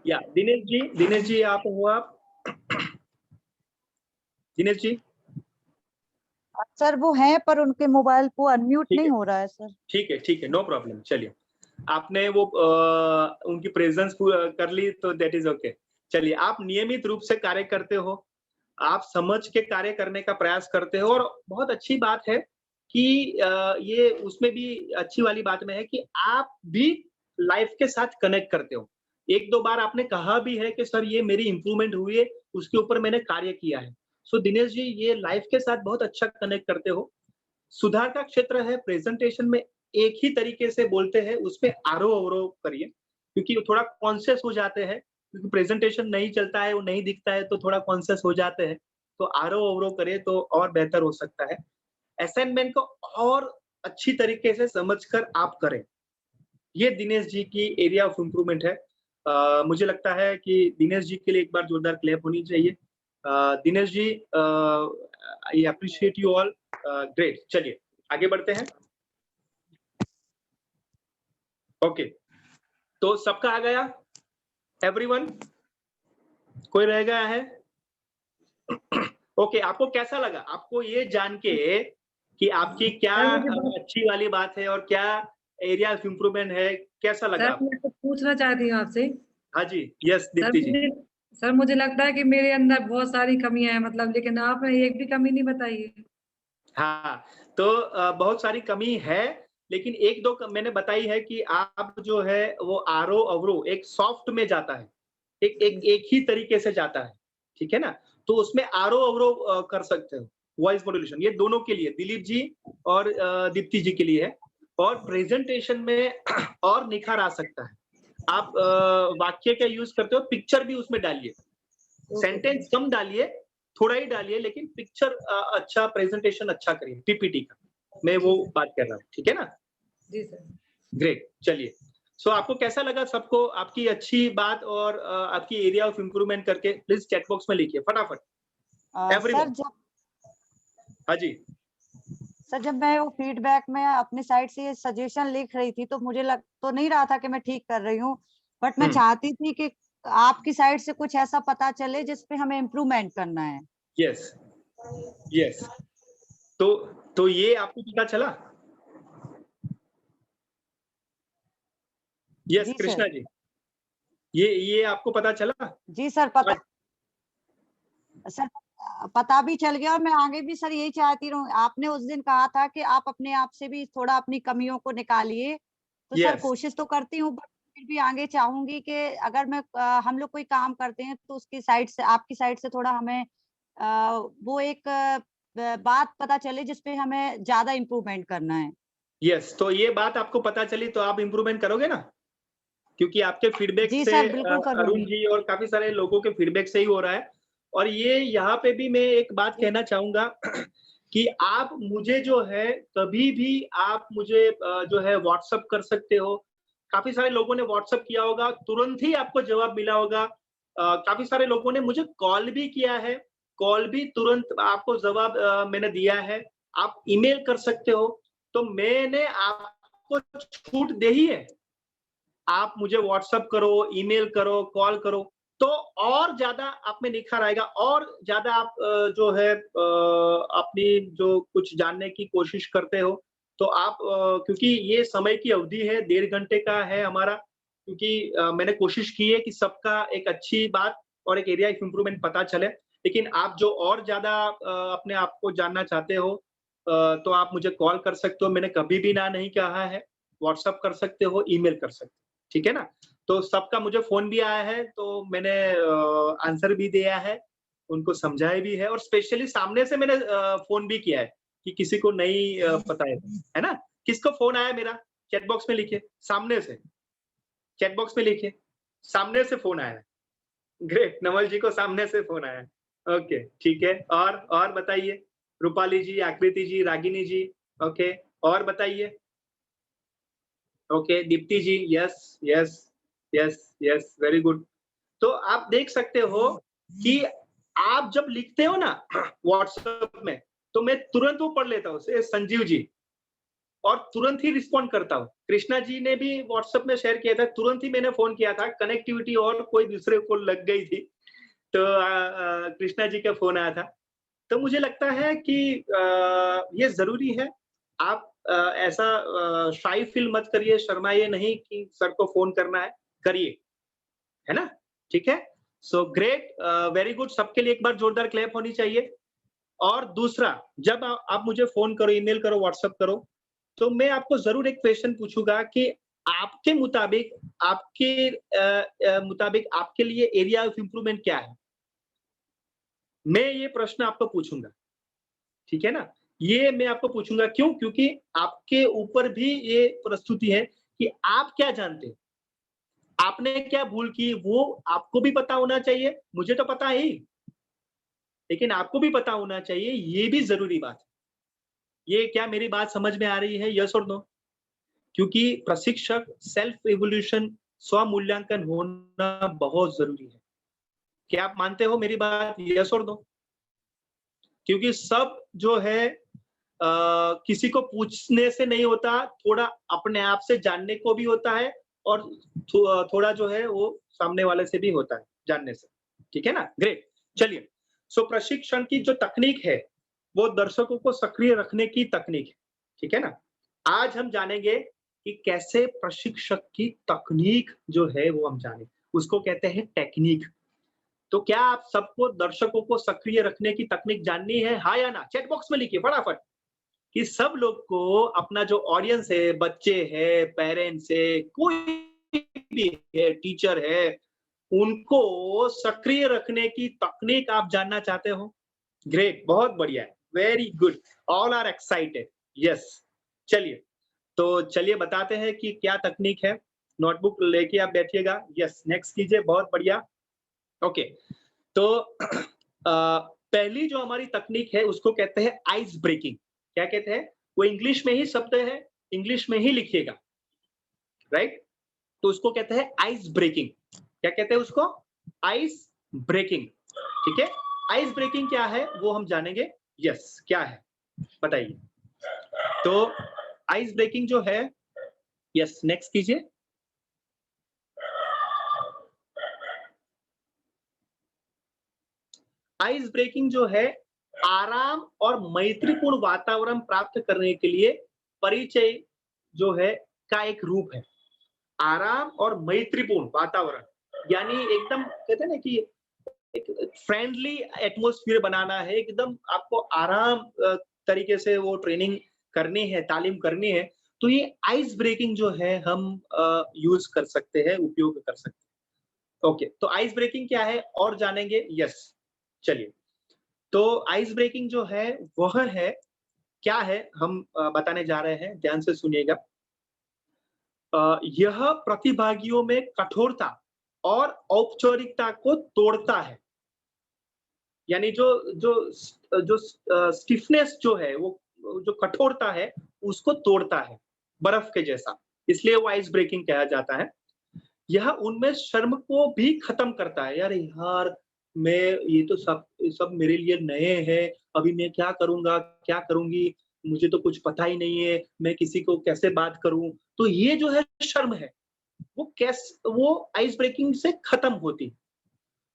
Speaker 1: या दिनेश जी आप हो? आप दिनेश जी?
Speaker 9: सर वो हैं, पर उनके मोबाइल को अनम्यूट नहीं हो रहा है सर।
Speaker 1: ठीक है, नो प्रॉब्लम। चलिए, आपने वो उनकी प्रेजेंस कर ली तो दैट इज ओके। चलिए, आप नियमित रूप से कार्य करते हो, आप समझ के कार्य करने का प्रयास करते हो, और बहुत अच्छी बात है कि ये उसमें भी अच्छी वाली बात में है कि आप भी लाइफ के साथ कनेक्ट करते हो। 1-2 बार आपने कहा भी है कि सर ये मेरी इंप्रूवमेंट हुई है, उसके ऊपर मैंने कार्य किया है। सो दिनेश जी, ये लाइफ के साथ बहुत अच्छा कनेक्ट करते हो। सुधार का क्षेत्र है, प्रेजेंटेशन में एक ही तरीके से बोलते हैं, उसमें आरोह अवरोह करिए, क्योंकि थोड़ा कॉन्शियस हो जाते हैं, क्योंकि प्रेजेंटेशन नहीं चलता है, वो नहीं दिखता है, तो थोड़ा कॉन्शियस हो जाते हैं। तो आरोह अवरोह करें तो और बेहतर हो सकता है। असाइनमेंट को और अच्छी तरीके से समझकर आप करें, ये दिनेश जी की एरिया ऑफ इम्प्रूवमेंट है। मुझे लगता है कि दिनेश जी के लिए एक बार जोरदार क्लैप होनी चाहिए। Dinesh ji, I appreciate you all, great. चलिए आगे बढ़ते हैं। ओके, तो सबका आ गया, एवरीवन? कोई रह गया है? ओके, आपको कैसा लगा? आपको ये जान के कि आपकी क्या अच्छी वाली बात है और क्या एरिया ऑफ इम्प्रूवमेंट है, कैसा लगा?
Speaker 7: सर मैं कुछ पूछना चाहती हूँ आपसे।
Speaker 1: हाँ जी, यस दीप्ति जी।
Speaker 7: सर मुझे लगता है कि मेरे अंदर बहुत सारी कमियां हैं, मतलब, लेकिन आपने एक भी कमी नहीं बताई है।
Speaker 1: हाँ, तो बहुत सारी कमी है, लेकिन एक दो मैंने बताई है कि आप जो है वो आरो अवरो एक सॉफ्ट में जाता है, एक ही तरीके से जाता है, ठीक है ना? तो उसमें आरो अवरो कर सकते हो, वॉइस मॉड्यूलेशन, ये दोनों के लिए, दिलीप जी और दीप्ति जी के लिए है। और प्रेजेंटेशन में और निखार आ सकता है। आप वाक्य का यूज करते हो, पिक्चर भी उसमें डालिए, सेंटेंस कम डालिए, थोड़ा ही डालिए, लेकिन पिक्चर अच्छा, प्रेजेंटेशन अच्छा करिए, पीपीटी का, मैं वो बात कर रहा हूँ, ठीक है ना?
Speaker 7: जी सर।
Speaker 1: ग्रेट, चलिए। सो आपको कैसा लगा सबको, आपकी अच्छी बात और आपकी एरिया ऑफ इम्प्रूवमेंट करके प्लीज चैट बॉक्स में लिखिए फटाफट। हाँ जी
Speaker 9: सर, जब मैं वो फीडबैक में अपनी साइड से सजेशन लिख रही थी तो मुझे लग तो नहीं रहा था कि मैं ठीक कर रही हूँ, बट मैं चाहती थी कि आपकी साइड से कुछ ऐसा पता चले जिसपे हमें इम्प्रूवमेंट करना है।
Speaker 1: यस यस, तो ये आपको पता चला? यस कृष्णा जी, ये आपको पता चला?
Speaker 9: जी सर, पता भी चल गया, और मैं आगे भी सर यही चाहती रहूं। आपने उस दिन कहा था कि आप अपने आप से भी थोड़ा अपनी कमियों को निकालिए, तो सर कोशिश तो करती हूँ, बट फिर भी आगे चाहूंगी कि अगर मैं हम लोग कोई काम करते हैं तो उसकी साइड से, आपकी साइड से थोड़ा हमें वो एक बात पता चले जिसपे हमें ज्यादा इम्प्रूवमेंट करना है।
Speaker 1: यस, तो ये बात आपको पता चली तो आप इम्प्रूवमेंट करोगे ना, क्योंकि आपके फीडबैक
Speaker 9: जी
Speaker 1: से,
Speaker 9: सर, बिल्कुल
Speaker 1: अरुण जी और काफी सारे लोगों के फीडबैक से ही हो रहा है। और ये यहाँ पे भी मैं एक बात कहना चाहूंगा कि आप मुझे जो है कभी भी आप मुझे जो है व्हाट्सएप कर सकते हो। काफी सारे लोगों ने व्हाट्सएप किया होगा, तुरंत ही आपको जवाब मिला होगा। काफी सारे लोगों ने मुझे कॉल भी किया है, कॉल भी तुरंत आपको जवाब मैंने दिया है। आप ईमेल कर सकते हो, तो मैंने आपको छूट दे ही है। आप मुझे व्हाट्सएप करो, ईमेल करो, कॉल करो, तो और ज्यादा आप में निखार आएगा, और ज्यादा आप जो है अपनी जो कुछ जानने की कोशिश करते हो, तो आप क्योंकि ये समय की अवधि है, 1.5 घंटे का है हमारा, क्योंकि मैंने कोशिश की है कि सबका एक अच्छी बात और एक एरिया ऑफ इम्प्रूवमेंट पता चले। लेकिन आप जो और ज्यादा अपने आप को जानना चाहते हो, तो आप मुझे कॉल कर सकते हो, मैंने कभी भी ना नहीं कहा है। व्हाट्सएप कर सकते हो, ईमेल कर सकते हो, ठीक है ना? तो सबका मुझे फोन भी आया है, तो मैंने आंसर भी दिया है, उनको समझाया भी है, और स्पेशली सामने से मैंने फोन भी किया है कि किसी को नहीं पता है ना? किसको फोन आया मेरा? चैट बॉक्स में लिखिए, सामने से, चैट बॉक्स में लिखिए, सामने से फोन आया है। ग्रेट, नवल जी को सामने से फोन आया है। ओके, ठीक है। और बताइए, रूपाली जी, आकृति जी, रागिनी जी, ओके, और बताइए। Okay, Deepti ji, yes yes yes yes, very good. तो आप देख सकते हो कि आप जब लिखते हो ना व्हाट्सएप में, तो मैं तुरंत वो पढ़ लेता हूँ, संजीव जी, और तुरंत ही रिस्पॉन्ड करता हूँ। कृष्णा जी ने भी व्हाट्सएप में शेयर किया था, तुरंत ही मैंने फोन किया था, कनेक्टिविटी और कोई दूसरे को लग गई थी, तो कृष्णा जी का फोन आया था। तो मुझे लगता है कि ये जरूरी है, आप ऐसा शाई फील मत करिए, शर्माइए नहीं कि सर को फोन करना है, करिए, है ना? ठीक है, सो ग्रेट, वेरी गुड। सबके लिए एक बार जोरदार क्लैप होनी चाहिए। और दूसरा, जब आप मुझे फोन करो, ईमेल करो, व्हाट्सएप करो, तो मैं आपको जरूर एक क्वेश्चन पूछूंगा कि आपके मुताबिक आपके लिए एरिया ऑफ इम्प्रूवमेंट क्या है? मैं ये प्रश्न आपको पूछूंगा, ठीक है ना? ये मैं आपको पूछूंगा, क्यों? क्योंकि आपके ऊपर भी ये प्रस्तुति है कि आप क्या जानते हैं, आपने क्या भूल की, वो आपको भी पता होना चाहिए। मुझे तो पता ही, लेकिन आपको भी पता होना चाहिए, ये भी जरूरी बात है। ये क्या मेरी बात समझ में आ रही है? यस और नो? क्योंकि प्रशिक्षक सेल्फ इवोल्यूशन स्वमूल्यांकन होना बहुत जरूरी है। क्या आप मानते हो मेरी बात? यस और नो? क्योंकि सब जो है किसी को पूछने से नहीं होता, थोड़ा अपने आप से जानने को भी होता है और थोड़ा जो है वो सामने वाले से भी होता है जानने से। ठीक है ना? ग्रेट। चलिए, सो प्रशिक्षण की जो तकनीक है वो दर्शकों को सक्रिय रखने की तकनीक है। ठीक है ना? आज हम जानेंगे कि कैसे प्रशिक्षक की तकनीक जो है वो हम जाने, उसको कहते हैं टेक्निक। तो क्या आप सबको दर्शकों को सक्रिय रखने की तकनीक जाननी है, हाँ या ना? चैट बॉक्स में लिखिए फटाफट कि सब लोग को अपना जो ऑडियंस है, बच्चे है, पेरेंट्स है, कोई भी है, टीचर है, उनको सक्रिय रखने की तकनीक आप जानना चाहते हो? ग्रेट, बहुत बढ़िया है, very good, all are excited. Yes, चलिए तो चलिए बताते हैं कि क्या तकनीक है। नोटबुक लेके आप बैठिएगा। यस, नेक्स्ट कीजिए, बहुत बढ़िया। ओके, तो पहली जो हमारी तकनीक है उसको कहते हैं आइस ब्रेकिंग। क्या कहते हैं? वो इंग्लिश में ही शब्द है, इंग्लिश में ही लिखिएगा, राइट? तो उसको कहते हैं आइस ब्रेकिंग। क्या कहते हैं उसको? Ice breaking. ठीक है, आइस ब्रेकिंग क्या है वो हम जानेंगे। यस, क्या है बताइए। तो आइस ब्रेकिंग जो है, यस, नेक्स्ट कीजिए। आइस ब्रेकिंग जो है आराम और मैत्रीपूर्ण वातावरण प्राप्त करने के लिए परिचय जो है का एक रूप है। आराम और मैत्रीपूर्ण वातावरण, यानी एकदम कहते हैं ना कि एक फ्रेंडली एटमॉस्फेयर बनाना है, एकदम आपको आराम तरीके से वो ट्रेनिंग करनी है, तालीम करनी है, तो ये आइस ब्रेकिंग जो है हम यूज कर सकते हैं, उपयोग कर सकते हैं। ओके, तो आइस ब्रेकिंग क्या है और जानेंगे। यस, चलिए, तो आइस ब्रेकिंग जो है वह है, क्या है हम बताने जा रहे हैं, ध्यान से सुनिएगा। यह प्रतिभागियों में कठोरता और औपचारिकता को तोड़ता है, यानी जो जो जो स्टिफनेस जो है, वो जो कठोरता है उसको तोड़ता है, बर्फ के जैसा, इसलिए वो आइस ब्रेकिंग कहा जाता है। यह उनमें शर्म को भी खत्म करता है। यार मैं ये तो सब मेरे लिए नए हैं, अभी मैं क्या करूंगा, क्या करूंगी, मुझे तो कुछ पता ही नहीं है, मैं किसी को कैसे बात करूं। तो ये जो है शर्म है, वो आइस ब्रेकिंग से खत्म होती।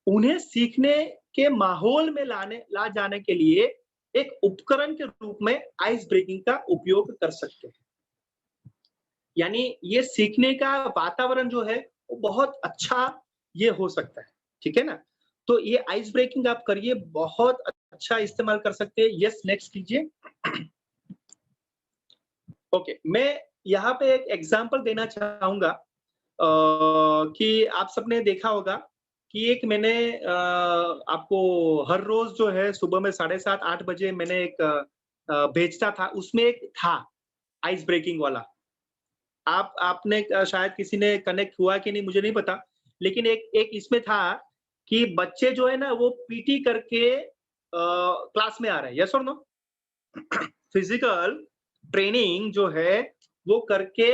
Speaker 1: उन्हें सीखने के माहौल में ला जाने के लिए एक उपकरण के रूप में आइस ब्रेकिंग का उपयोग कर सकते हैं। यानी ये सीखने का वातावरण जो है वो बहुत अच्छा ये हो सकता है। ठीक है ना? तो ये आइस ब्रेकिंग आप करिए, बहुत अच्छा इस्तेमाल कर सकते हैं। यस, नेक्स्ट कीजिए। ओके, मैं यहाँ पे एक एग्जांपल देना चाहूंगा कि आप सबने देखा होगा कि एक मैंने आपको हर रोज जो है सुबह में 7:30 8 बजे मैंने एक भेजता था, उसमें एक था आइस ब्रेकिंग वाला। आपने शायद किसी ने कनेक्ट हुआ कि नहीं मुझे नहीं पता, लेकिन एक इसमें था कि बच्चे जो है ना वो पीटी करके क्लास में आ रहे हैं। यस और नो? फिजिकल ट्रेनिंग जो है वो करके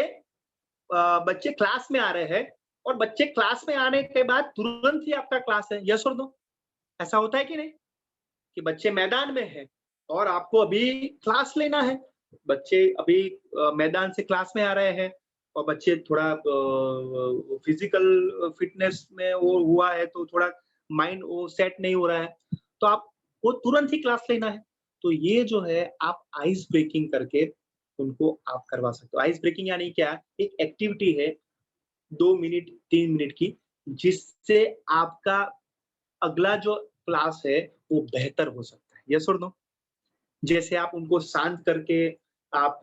Speaker 1: बच्चे क्लास में आ रहे हैं, और बच्चे क्लास में आने के बाद तुरंत ही आपका क्लास है। यस और नो? ऐसा होता है कि नहीं कि बच्चे मैदान में है और आपको अभी क्लास लेना है। बच्चे अभी मैदान से क्लास में आ रहे हैं और बच्चे थोड़ा फिजिकल फिटनेस में वो हुआ है, तो थोड़ा माइंड वो सेट नहीं हो रहा है, तो आपको तुरंत ही क्लास लेना है। तो ये जो है आप आइस ब्रेकिंग करके उनको आप करवा सकते हो। आइस ब्रेकिंग यानी क्या? एक एक्टिविटी है 2 मिनट 3 मिनट की, जिससे आपका अगला जो क्लास है वो बेहतर हो सकता है। यस और नो? जैसे आप उनको शांत करके आप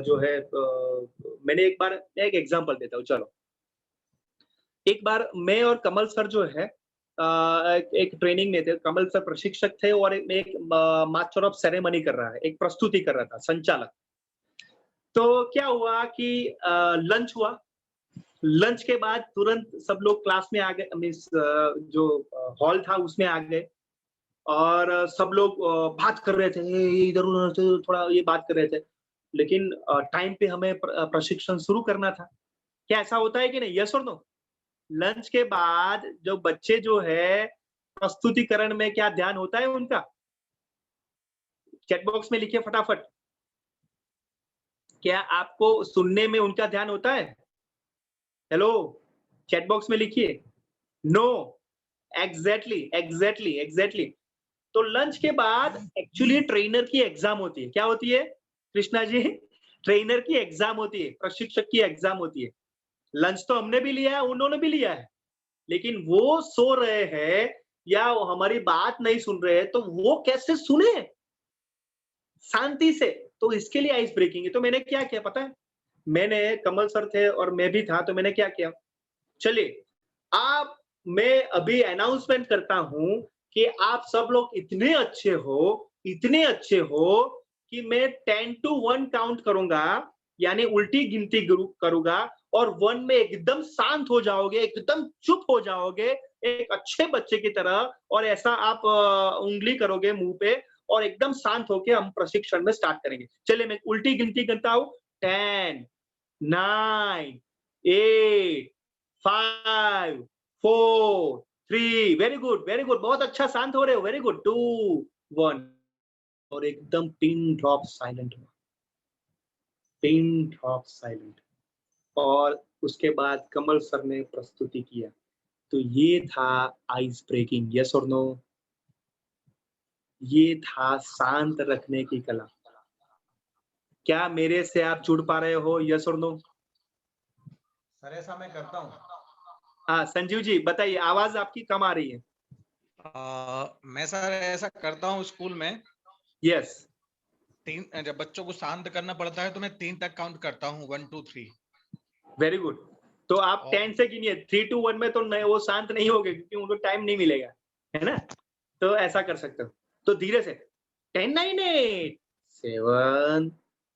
Speaker 1: जो है मैंने एक एग्जांपल देता हूँ। चलो, एक बार मैं और कमल सर जो है एक ट्रेनिंग में थे। कमल सर प्रशिक्षक थे और एक मास्टर ऑफ सेरेमनी कर रहा है, एक प्रस्तुति कर रहा था, संचालक। तो क्या हुआ कि लंच हुआ, लंच के बाद तुरंत सब लोग क्लास में आ गए, मीन्स जो हॉल था उसमें आ गए, और सब लोग बात कर रहे थे, इधर उधर से थोड़ा ये बात कर रहे थे, लेकिन टाइम पे हमें प्रशिक्षण शुरू करना था। क्या ऐसा होता है कि नहीं? यस और नो? लंच के बाद जो बच्चे जो है प्रस्तुतिकरण में क्या ध्यान होता है उनका? चैट बॉक्स में लिखिए फटाफट। क्या आपको सुनने में उनका ध्यान होता है? हेलो, चैट बॉक्स में लिखिए। No, exactly. तो लंच के बाद एक्चुअली ट्रेनर की एग्जाम होती है। क्या होती है कृष्णा जी? ट्रेनर की एग्जाम होती है, प्रशिक्षक की एग्जाम होती है। लंच तो हमने भी लिया है, उन्होंने भी लिया है, लेकिन वो सो रहे हैं या वो हमारी बात नहीं सुन रहे हैं, तो वो कैसे सुने शांति से? तो इसके लिए आइस ब्रेकिंग है। तो मैंने क्या किया पता है? मैंने, कमल सर थे और मैं भी था, तो मैंने क्या किया, चलिए आप, मैं अभी अनाउंसमेंट करता हूं कि आप सब लोग इतने अच्छे हो कि मैं 10 to 1 काउंट करूंगा, यानी उल्टी गिनती करूंगा, और 1 में एकदम शांत हो जाओगे, एकदम चुप हो जाओगे एक अच्छे बच्चे की तरह, और ऐसा आप उंगली करोगे मुंह पे और एकदम शांत होके हम प्रशिक्षण में स्टार्ट करेंगे। चलिए मैं उल्टी गिनती करता हूं, 10, 9, 8, 5, 4, 3, वेरी गुड, बहुत अच्छा, शांत हो रहे हो, वेरी गुड, 2, 1, और एकदम पिन ड्रॉप साइलेंट हुआ, पिन ड्रॉप साइलेंट। और उसके बाद कमल सर ने प्रस्तुति किया। तो ये था आइस ब्रेकिंग, यस और नो? ये था शांत रखने की कला। क्या मेरे से आप जुड़ पा रहे हो, यस और नो?
Speaker 6: सर ऐसा मैं करता हूँ।
Speaker 1: हाँ संजीव जी बताइए, आवाज आपकी कम आ रही है।
Speaker 12: मैं सर ऐसा करता हूँ स्कूल में।
Speaker 1: यस।
Speaker 12: 3, जब बच्चों को शांत करना पड़ता है तो मैं 3 तक काउंट करता हूँ, 1 2 3।
Speaker 1: Very good. तो आप 10 से गिनिए, 3 to 1 में तो नहीं, वो शांत नहीं होंगे क्योंकि उनको टाइम नहीं मिलेगा, है ना? तो ऐसा कर सकते हो। तो धीरे से 10, 9, 8, 7,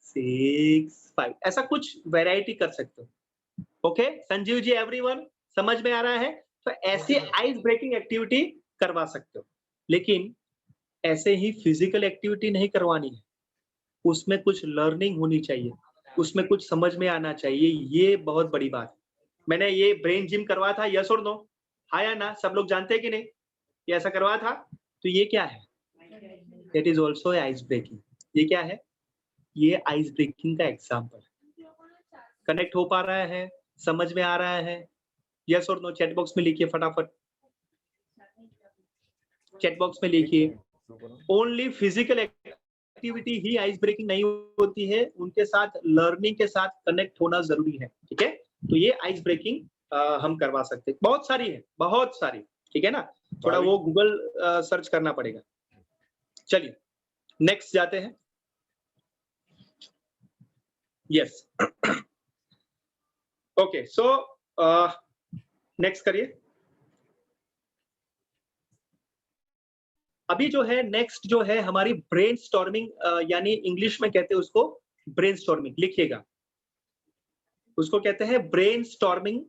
Speaker 1: 6, 5, ऐसा कुछ वैरायटी कर सकते हो। ओके संजीव जी, एवरीवन समझ में आ रहा है? तो ऐसी आइस ब्रेकिंग एक्टिविटी करवा सकते हो, लेकिन ऐसे ही फिजिकल एक्टिविटी नहीं करवानी है, उसमें कुछ लर्निंग होनी चाहिए, उसमें कुछ समझ में आना चाहिए। ये बहुत बड़ी बात है। मैंने ये ब्रेन जिम करवाया था, यस और नो? हाँ या ना? सब लोग जानते हैं कि नहीं ये ऐसा करवाया था? तो ये क्या है? It is also ice breaking. ये क्या है? ये आइस ब्रेकिंग का एग्जाम्पल है। कनेक्ट हो पा रहा है? समझ में आ रहा है? यस और नो चैट बॉक्स में लिखिए फटाफट, चैट बॉक्स में लिखिए। ओनली फिजिकल एक्टिविटी ही आइस ब्रेकिंग नहीं होती है, उनके साथ लर्निंग के साथ कनेक्ट होना जरूरी है, ठीक है? तो ये आइस ब्रेकिंग हम करवा सकते हैं, बहुत सारी है, बहुत सारी, ठीक है ना? थोड़ा वो गूगल सर्च करना पड़ेगा। चलिए नेक्स्ट जाते हैं। यस, ओके, सो नेक्स्ट करिए। अभी जो है नेक्स्ट जो है हमारी ब्रेनस्टॉर्मिंग, यानी इंग्लिश में कहते हैं उसको ब्रेनस्टॉर्मिंग, लिखिएगा, उसको कहते हैं ब्रेनस्टॉर्मिंग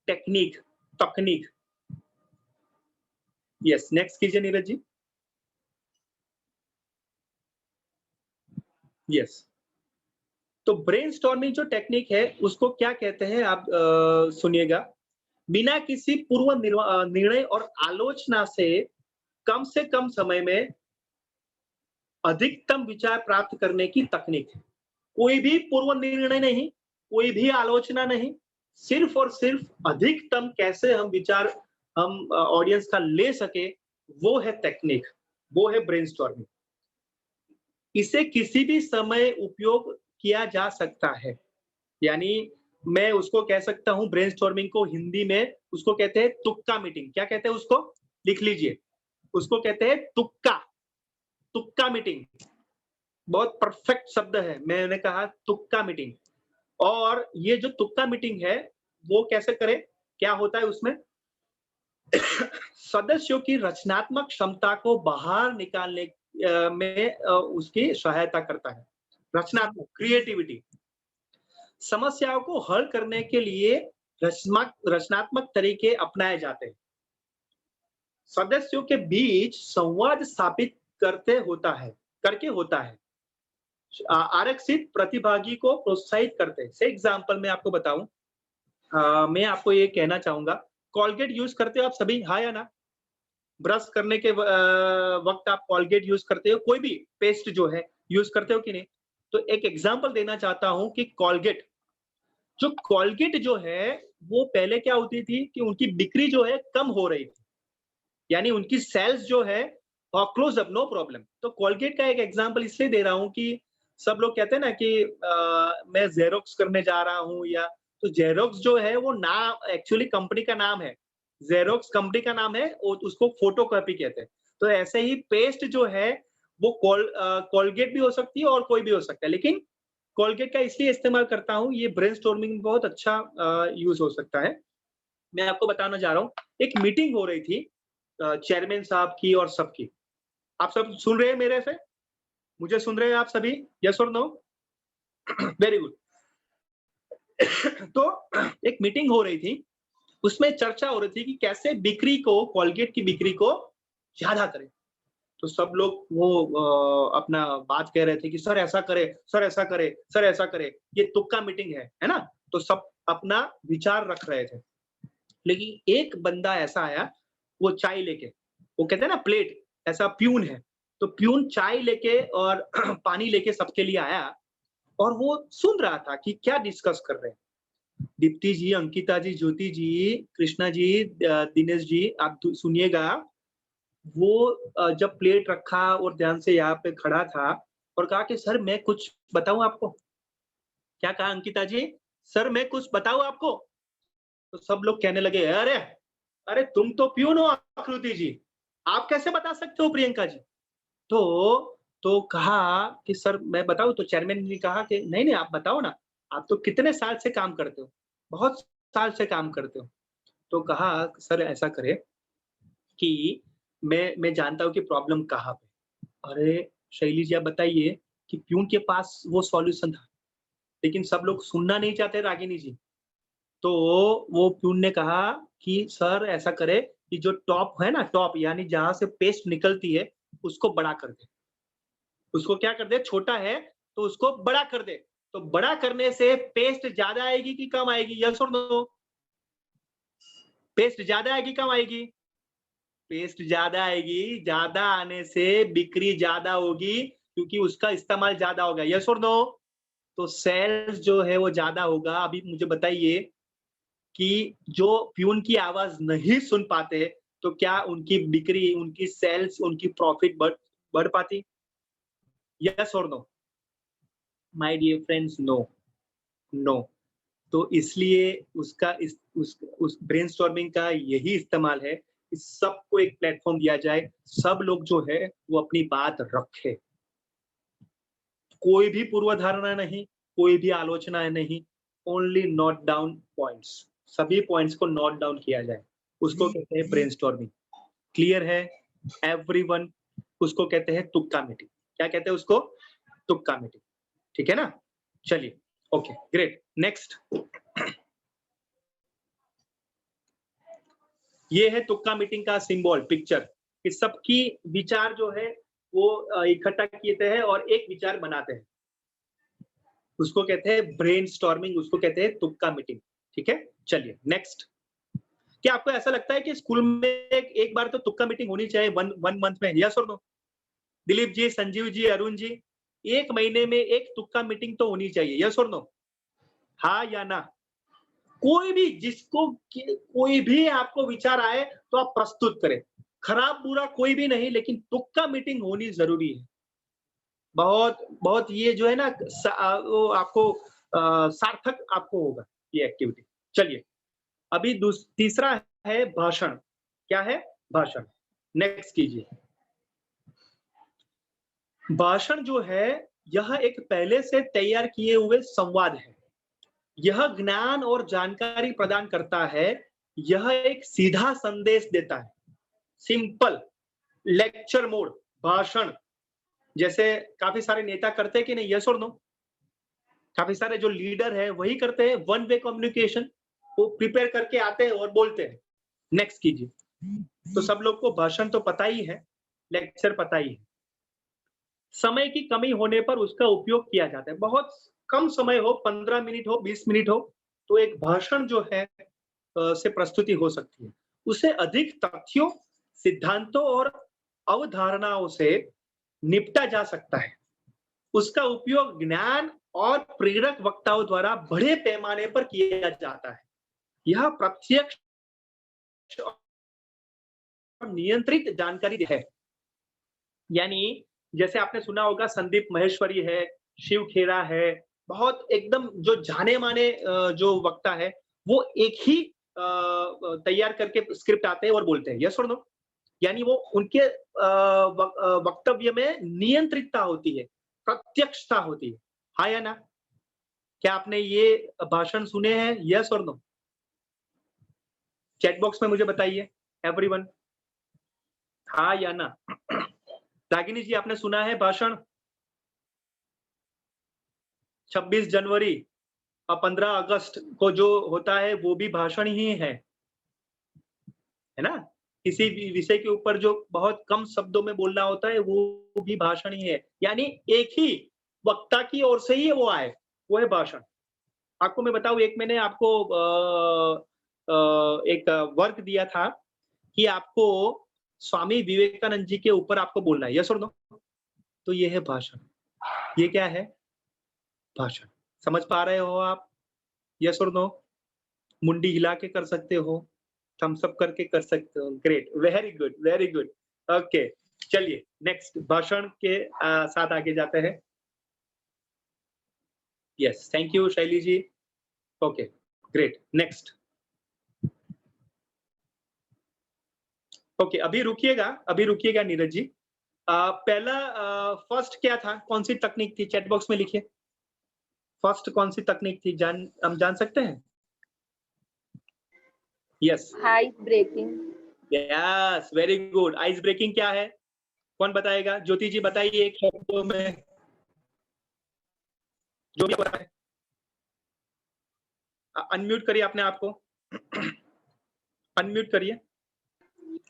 Speaker 1: तकनीक। यस, नेक्स्ट कीजिए नीरज जी। यस, तो ब्रेनस्टॉर्मिंग जो टेक्निक है उसको क्या कहते हैं आप सुनिएगा। बिना किसी पूर्व निर्णय और आलोचना से कम समय में अधिकतम विचार प्राप्त करने की तकनीक है। कोई भी पूर्व निर्णय नहीं, कोई भी आलोचना नहीं, सिर्फ और सिर्फ अधिकतम कैसे हम विचार हम ऑडियंस का ले सके, वो है टेक्निक, वो है ब्रेनस्टॉर्मिंग। इसे किसी भी समय उपयोग किया जा सकता है, यानी मैं उसको कह सकता हूं ब्रेनस्टॉर्मिंग को हिंदी में उसको कहते हैं तुक्का मीटिंग। क्या कहते हैं उसको? लिख लीजिए, उसको कहते हैं तुक्का मीटिंग। बहुत परफेक्ट शब्द है, मैंने कहा तुक्का मीटिंग। और ये जो तुक्का मीटिंग है वो कैसे करें, क्या होता है उसमें? सदस्यों की रचनात्मक क्षमता को बाहर निकालने में उसकी सहायता करता है। रचनात्मक, क्रिएटिविटी, समस्याओं को हल करने के लिए रचनात्मक तरीके अपनाए जाते हैं। सदस्यों के बीच संवाद स्थापित करके होता है। आरक्षित प्रतिभागी को प्रोत्साहित करते हैं। से एग्जाम्पल मैं आपको बताऊं, मैं आपको ये कहना चाहूंगा कॉलगेट यूज करते हो आप सभी, हाँ या ना? ब्रश करने के वक्त आप कॉलगेट यूज करते हो, कोई भी पेस्ट जो है यूज करते हो कि नहीं? तो एक एग्जांपल देना चाहता हूं कि कॉलगेट जो है वो पहले क्या होती थी कि उनकी बिक्री जो है कम हो रही थी, यानी उनकी सेल्स जो है क्लोज अप, नो प्रॉब्लम। तो कॉलगेट का एक एग्जांपल इसलिए दे रहा हूं कि सब लोग कहते हैं ना कि मैं जेरोक्स करने जा रहा हूं, या तो जेरोक्स जो है वो नाम एक्चुअली कंपनी का नाम है, जेरोक्स कंपनी का नाम है, उसको फोटोकॉपी कहते हैं। तो ऐसे ही पेस्ट जो है वो कॉलगेट भी हो सकती है और कोई भी हो सकता है, लेकिन कॉलगेट का इसलिए इस्तेमाल करता हूं, ये ब्रेनस्टॉर्मिंग में बहुत अच्छा यूज हो सकता है। मैं आपको बताना जा रहा हूं, एक मीटिंग हो रही थी चेयरमैन साहब की और सबकी। आप सब सुन रहे हैं मेरे से? मुझे सुन रहे हैं आप सभी? यस और नो? Very good. तो एक मीटिंग हो रही थी, उसमें चर्चा हो रही थी कि कैसे बिक्री को, कॉलगेट की बिक्री को ज्यादा करें। तो सब लोग वो अपना बात कह रहे थे कि सर ऐसा करे, सर ऐसा करे, सर ऐसा करे, ये तुक्का मीटिंग है ना? तो सब अपना विचार रख रहे थे, लेकिन एक बंदा ऐसा आया, वो चाय लेके, वो कहते हैं ना प्लेट, ऐसा प्यून है, तो प्यून चाय लेके और पानी लेके सबके लिए आया, और वो सुन रहा था कि क्या डिस्कस कर रहे हैं। दीप्ति जी, अंकिता जी, ज्योति जी, कृष्णा जी, दिनेश जी, आप सुनिएगा। वो जब प्लेट रखा और ध्यान से यहाँ पे खड़ा था और कहा कि सर मैं कुछ बताऊं आपको। क्या कहा अंकिता जी? सर मैं कुछ बताऊं आपको? तो सब लोग कहने लगे, अरे अरे तुम तो प्यून हो आकृति जी, आप कैसे बता सकते हो प्रियंका जी? तो कहा कि सर मैं बताऊं? तो चेयरमैन ने कहा कि नहीं नहीं आप बताओ ना, आप तो कितने साल से काम करते हो, बहुत साल से काम करते हो। तो कहा सर ऐसा करे कि मैं जानता हूं कि प्रॉब्लम कहाँ पे। अरे शैली जी आप बताइए कि प्यून के पास वो सॉल्यूशन था, लेकिन सब लोग सुनना नहीं चाहते रागिनी जी। तो वो प्यून ने कहा कि सर ऐसा करे कि जो टॉप है ना, टॉप यानी जहां से पेस्ट निकलती है, उसको बड़ा कर दे। उसको क्या कर दे? छोटा है तो उसको बड़ा कर दे। तो बड़ा करने से पेस्ट ज्यादा आएगी कि कम आएगी? यस और नो? पेस्ट ज्यादा आएगी कम आएगी? पेस्ट ज्यादा आएगी। ज्यादा आने से बिक्री ज्यादा होगी क्योंकि उसका इस्तेमाल ज्यादा होगा। यस और नो? तो सेल्स जो है वो ज्यादा होगा। अभी मुझे बताइए कि जो प्यून की आवाज नहीं सुन पाते तो क्या उनकी बिक्री, उनकी सेल्स, उनकी प्रॉफिट बढ़ पाती? यस और no? My dear friends, no. तो इसलिए उसका उस ब्रेनस्टॉर्मिंग का यही इस्तेमाल है कि सबको एक प्लेटफॉर्म दिया जाए, सब लोग जो है वो अपनी बात रखे, कोई भी पूर्वधारणा नहीं, कोई भी आलोचना नहीं, ओनली नोट डाउन पॉइंट्स, सभी पॉइंट्स को नोट डाउन किया जाए, उसको कहते हैं ब्रेनस्टॉर्मिंग। क्लियर है एवरीवन? उसको कहते हैं तुक्का मीटिंग। क्या कहते हैं उसको? तुक्का मीटिंग। ठीक है ना? चलिए, ओके ग्रेट। नेक्स्ट, ये है तुक्का मीटिंग का सिंबल, पिक्चर, कि सबकी विचार जो है वो इकट्ठा किए हैं और एक विचार बनाते हैं, उसको कहते हैं ब्रेनस्टॉर्मिंग, उसको कहते हैं तुक्का मीटिंग। ठीक है, चलिए नेक्स्ट। क्या आपको ऐसा लगता है कि स्कूल में एक बार तो तुक्का मीटिंग होनी चाहिए वन मंथ में? यस और नो? दिलीप जी, संजीव जी, अरुण जी, एक महीने में एक तुक्का मीटिंग तो होनी चाहिए। यस और नो? हाँ या ना? कोई भी, जिसको कोई भी आपको विचार आए तो आप प्रस्तुत करें, खराब बुरा कोई भी नहीं, लेकिन तुक्का मीटिंग होनी जरूरी है। बहुत ये जो है ना वो आपको सार्थक आपको होगा ये एक्टिविटी। चलिए, अभी तीसरा है भाषण। क्या है? भाषण। नेक्स्ट कीजिए। भाषण जो है यह एक पहले से तैयार किए हुए संवाद है। यह ज्ञान और जानकारी प्रदान करता है। यह एक सीधा संदेश देता है। सिंपल लेक्चर मोड भाषण, जैसे काफी सारे नेता करते हैं कि नहीं? यस और नो? काफी सारे जो लीडर है वही करते हैं। वन वे कम्युनिकेशन, वो प्रिपेयर करके आते हैं और बोलते हैं। नेक्स्ट कीजिए। तो सब लोग को भाषण तो पता ही है, लेक्चर पता ही है। समय की कमी होने पर उसका उपयोग किया जाता है। बहुत कम समय हो, 15 मिनट हो, 20 मिनट हो, तो एक भाषण जो है से प्रस्तुति हो सकती है। उसे अधिक तथ्यों, सिद्धांतों और अवधारणाओं से निपटा जा सकता है। उसका उपयोग ज्ञान और प्रेरक वक्ताओं द्वारा बड़े पैमाने पर किया जाता है। यह प्रत्यक्ष और नियंत्रित जानकारी है। यानी जैसे आपने सुना होगा संदीप माहेश्वरी है, शिव खेरा है, बहुत एकदम जो जाने माने जो वक्ता है, वो एक ही तैयार करके स्क्रिप्ट आते हैं और बोलते हैं, यस और नो? यानी वो उनके वक्तव्य में नियंत्रितता होती है, प्रत्यक्षता होती है, हाँ या ना? क्या आपने ये भाषण सुने हैं, यस और नो? चैट बॉक्स में मुझे बताइए एवरीवन, हाँ या ना? रागिनी जी, आपने सुना है भाषण 26 जनवरी और 15 अगस्त को जो होता है वो भी भाषण ही है ना? किसी भी विषय के ऊपर जो बहुत कम शब्दों में बोलना होता है वो भी भाषण ही है। यानी एक ही वक्ता की ओर से ही वो आए, वो है भाषण। आपको मैं बताऊं, एक मैंने आपको एक वर्क दिया था कि आपको स्वामी विवेकानंद जी के ऊपर आपको बोलना है, यस और नो? तो ये है भाषण। ये क्या है? भाषण। समझ पा रहे हो आप? यस और नो? मुंडी हिला के कर सकते हो, थम्स अप करके कर सकते हो। Great, very good, very good. Okay, चलिए नेक्स्ट भाषण के साथ आगे जाते हैं। Yes, thank you Shaili ji. Okay, great, next. Okay, अभी रुकिएगा नीरज जी। पहला फर्स्ट क्या था, कौन सी तकनीक थी? चैट बॉक्स में लिखिए, फर्स्ट कौन सी तकनीक थी, हम जान सकते हैं? Yes,
Speaker 4: ice breaking.
Speaker 1: Yes, very good. Ice breaking क्या है, कौन बताएगा? ज्योति जी बताइए एक शब्दों में, जो भी पता है। अनम्यूट करिए अपने आप को, अनम्यूट करिए।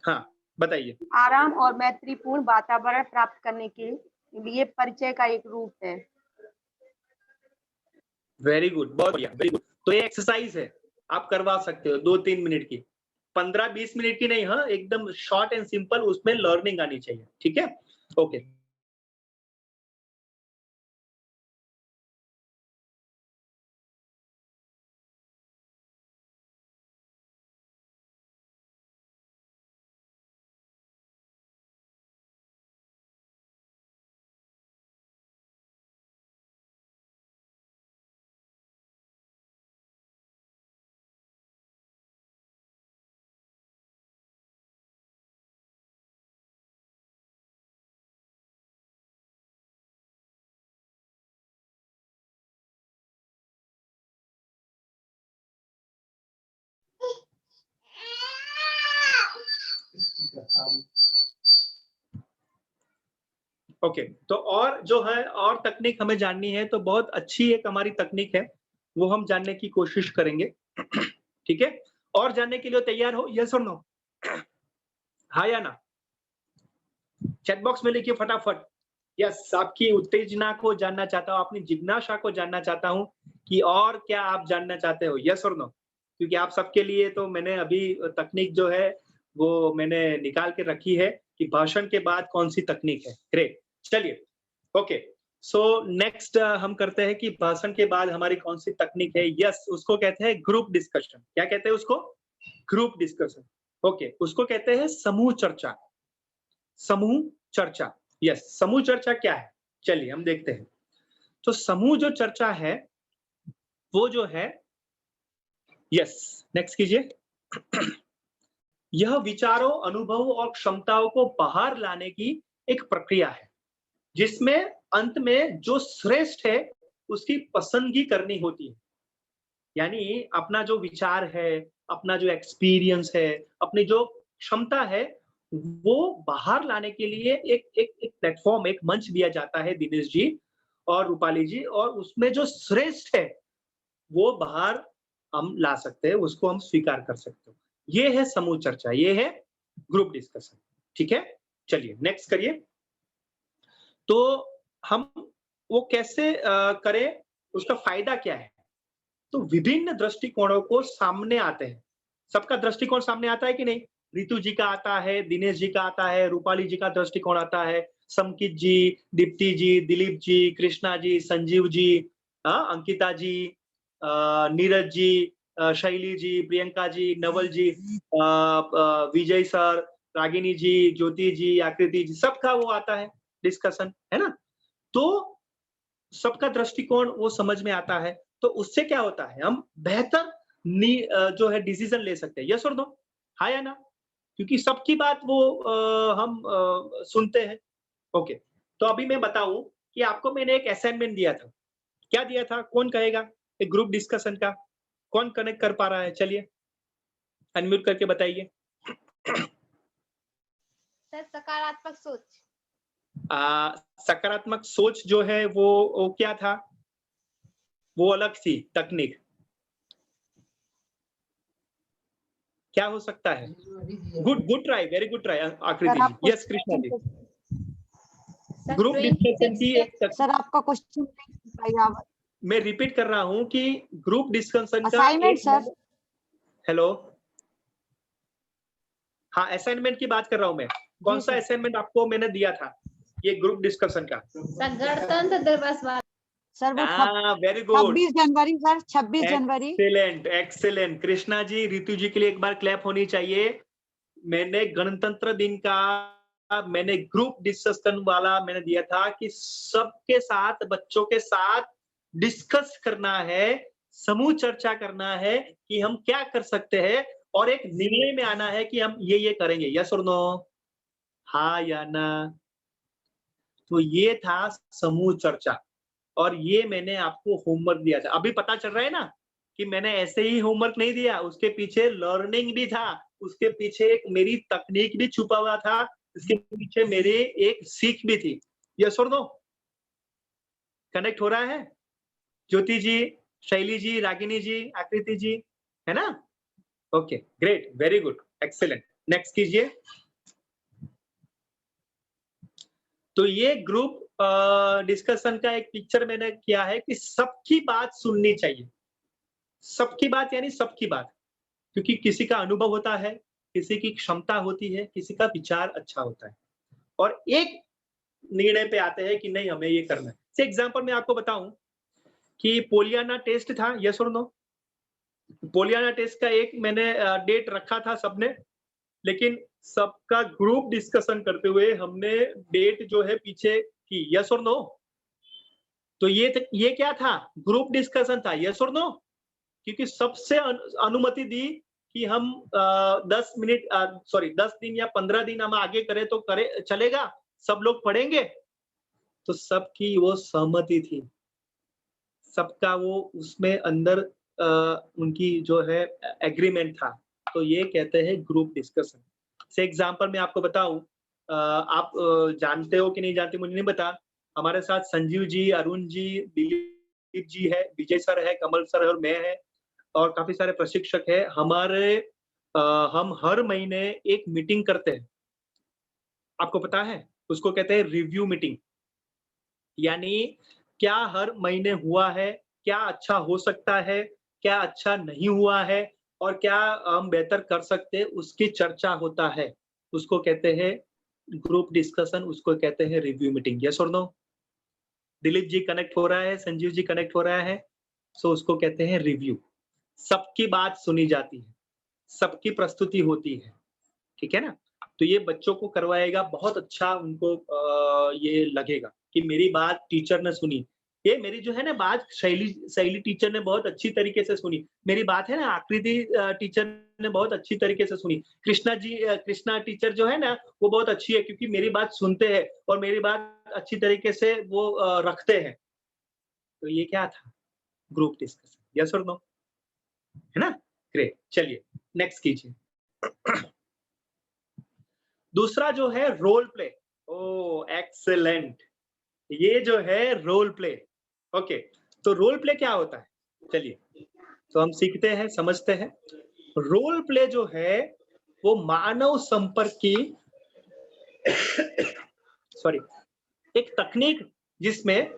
Speaker 1: हाँ, बताइए।
Speaker 4: आराम और मैत्रीपूर्ण वातावरण प्राप्त करने के लिए परिचय का एक रूप है।
Speaker 1: वेरी गुड, बहुत बढ़िया, वेरी गुड। तो ये एक्सरसाइज है, आप करवा सकते हो 2-3 मिनट की, 15-20 मिनट की नहीं, हाँ, एकदम शॉर्ट एंड सिंपल, उसमें लर्निंग आनी चाहिए, ठीक है? ओके। ओके, तो और जो है, और तकनीक हमें जाननी है, तो बहुत अच्छी एक हमारी तकनीक है, वो हम जानने की कोशिश करेंगे। ठीक है, और जानने के लिए तैयार हो, यस और नो? हाँ या ना? चैट बॉक्स में लिखिए फटाफट। यस, आपकी उत्तेजना को जानना चाहता हूँ, अपनी जिज्ञासा को जानना चाहता हूँ कि और क्या आप जानना चाहते हो, यस और नो? क्योंकि आप सबके लिए तो मैंने अभी तकनीक जो है वो मैंने निकाल के रखी है कि भाषण के बाद कौन सी तकनीक है। ग्रेट, चलिए, ओके। सो नेक्स्ट हम करते हैं कि भाषण के बाद हमारी कौन सी तकनीक है। यस, उसको कहते हैं ग्रुप डिस्कशन। क्या कहते हैं उसको? Group discussion. ओके, उसको कहते हैं समूह चर्चा। समूह चर्चा, यस, समूह चर्चा क्या है, चलिए हम देखते हैं। तो समूह जो चर्चा है वो जो है, यस, नेक्स्ट कीजिए। यह विचारों, अनुभवों और क्षमताओं को बाहर लाने की एक प्रक्रिया है, जिसमें अंत में जो श्रेष्ठ है उसकी पसंदगी करनी होती है। यानी अपना जो विचार है, अपना जो एक्सपीरियंस है, अपनी जो क्षमता है, वो बाहर लाने के लिए एक प्लेटफॉर्म, एक मंच दिया जाता है दिनेश जी और रूपाली जी, और उसमें जो श्रेष्ठ है वो बाहर हम ला सकते हैं, उसको हम स्वीकार कर सकते हो। ये है समूह चर्चा, ये है ग्रुप डिस्कशन। ठीक है, चलिए नेक्स्ट करिए। तो हम वो कैसे करें, उसका फायदा क्या है? तो विभिन्न दृष्टिकोणों को सामने आते हैं, सबका दृष्टिकोण सामने आता है कि नहीं? रितु जी का आता है, दिनेश जी का आता है, रूपाली जी का दृष्टिकोण आता है, समकित जी, दीप्ति जी, दिलीप जी, कृष्णा जी, संजीव जी, अंकिता जी, नीरज जी, शैली जी, प्रियंका जी, नवल जी, विजय सर, रागिनी जी, ज्योति जी, आकृति जी, सबका वो आता है डिस्कशन, है ना? तो सबका दृष्टिकोण वो समझ में आता है, तो उससे क्या होता है, हम बेहतर जो है डिसीजन ले सकते हैं। यस और नो? हाँ या ना? क्योंकि सबकी बात वो हम सुनते हैं। ओके, तो अभी मैं बताऊं कि आपको मैंने एक असाइनमेंट दिया था। क्या दिया था? कौन कहेगा? एक ग्रुप डिस्कशन का कौन कनेक्ट कर पा रहा है? चलिए अनम्यूट करके बताइए।
Speaker 5: सर सकारात्मक सोच।
Speaker 1: सकारात्मक सोच जो है वो क्या था? वो अलग थी तकनीक। क्या हो सकता है? Good try, very good try आकृति जी। Yes Krishna ji. Group discussion की एक
Speaker 9: सर आपका क्वेश्चन
Speaker 1: मैं रिपीट कर रहा हूं कि ग्रुप डिस्कशन का
Speaker 9: असाइनमेंट सर।
Speaker 1: हेलो, हाँ असाइनमेंट की बात कर रहा हूं मैं। कौन सा असाइनमेंट आपको मैंने दिया था ये ग्रुप डिस्कशन का?
Speaker 5: गणतंत्र दिवस
Speaker 9: सर वो
Speaker 1: वेरी गुड,
Speaker 9: 26 जनवरी सर, 26 जनवरी।
Speaker 1: Excellent excellent. कृष्णा जी, रितु जी के लिए एक बार क्लैप होनी चाहिए। मैंने गणतंत्र दिन का मैंने ग्रुप डिस्कशन वाला मैंने दिया था कि सबके साथ, बच्चों के साथ डिस्कस करना है, समूह चर्चा करना है कि हम क्या कर सकते हैं और एक निर्णय में आना है कि हम ये करेंगे। यस और नो? हाँ या ना? तो ये था समूह चर्चा और ये मैंने आपको होमवर्क दिया था। अभी पता चल रहा है ना कि मैंने ऐसे ही होमवर्क नहीं दिया, उसके पीछे लर्निंग भी था, उसके पीछे एक मेरी तकनीक भी छुपा हुआ था, इसके पीछे मेरी एक सीख भी थी। यस और नो? कनेक्ट हो रहा है? ज्योति जी, शैली जी, रागिनी जी, आकृति जी, है ना? Okay, great, very good, excellent. Next कीजिए। तो ये ग्रुप डिस्कशन का एक पिक्चर मैंने किया है कि सबकी बात सुननी चाहिए। सबकी बात यानी सबकी बात, क्योंकि किसी का अनुभव होता है, किसी की क्षमता होती है, किसी का विचार अच्छा होता है और एक निर्णय पे आते हैं कि नहीं हमें ये करना है। से एग्जांपल मैं आपको बताऊं कि पोलियाना टेस्ट था। यस और नो? पोलियाना टेस्ट का एक मैंने डेट रखा था सबने, लेकिन सबका ग्रुप डिस्कशन करते हुए हमने डेट जो है पीछे की। यस और नो? तो ये क्या था? ग्रुप डिस्कशन था। यस और नो? क्योंकि सबसे अनुमति दी कि हम 10 दिन या 15 दिन हम आगे करें तो चलेगा, सब लोग पढ़ेंगे। तो सबकी वो सहमति थी, सबका वो उसमें अंदर उनकी जो है एग्रीमेंट था। तो ये कहते हैं ग्रुप डिस्कशन। से एग्जांपल मैं आपको बताऊं, आप जानते हो कि नहीं जानते मुझे नहीं पता। हमारे साथ संजीव जी, अरुण जी, दिलीप जी है, विजय सर है, कमल सर है और मैं है और काफी सारे प्रशिक्षक है हमारे। हम हर महीने एक मीटिंग करते हैं, आपको पता है उसको कहते हैं रिव्यू मीटिंग। यानी क्या हर महीने हुआ है, क्या अच्छा हो सकता है, क्या अच्छा नहीं हुआ है और क्या हम बेहतर कर सकते हैं, उसकी चर्चा होता है। उसको कहते हैं ग्रुप डिस्कशन, उसको कहते हैं रिव्यू मीटिंग। यस और नो? दिलीप जी कनेक्ट हो रहा है, संजीव जी कनेक्ट हो रहा है, सो उसको कहते हैं रिव्यू। सबकी बात सुनी जाती है, सबकी प्रस्तुति होती है, ठीक है ना? तो ये बच्चों को करवाएगा, बहुत अच्छा उनको ये लगेगा कि मेरी बात टीचर ने सुनी। ये मेरी जो है ना बात शैली टीचर ने बहुत अच्छी तरीके से सुनी। मेरी बात है ना आकृति टीचर ने बहुत अच्छी तरीके से सुनी। कृष्णा टीचर जो है ना वो बहुत अच्छी है क्योंकि मेरी बात सुनते हैं और मेरी बात अच्छी तरीके से वो रखते हैं। तो ये क्या था? Group discussion. यस और नो? है ना? ग्रेट, चलिए नेक्स्ट कीजिए। दूसरा जो है रोल प्ले। ओ एक्सेलेंट, ये जो है रोल प्ले। ओके, तो रोल प्ले क्या होता है? चलिए तो हम सीखते हैं, समझते हैं। रोल प्ले जो है वो मानव संपर्क की एक तकनीक जिसमें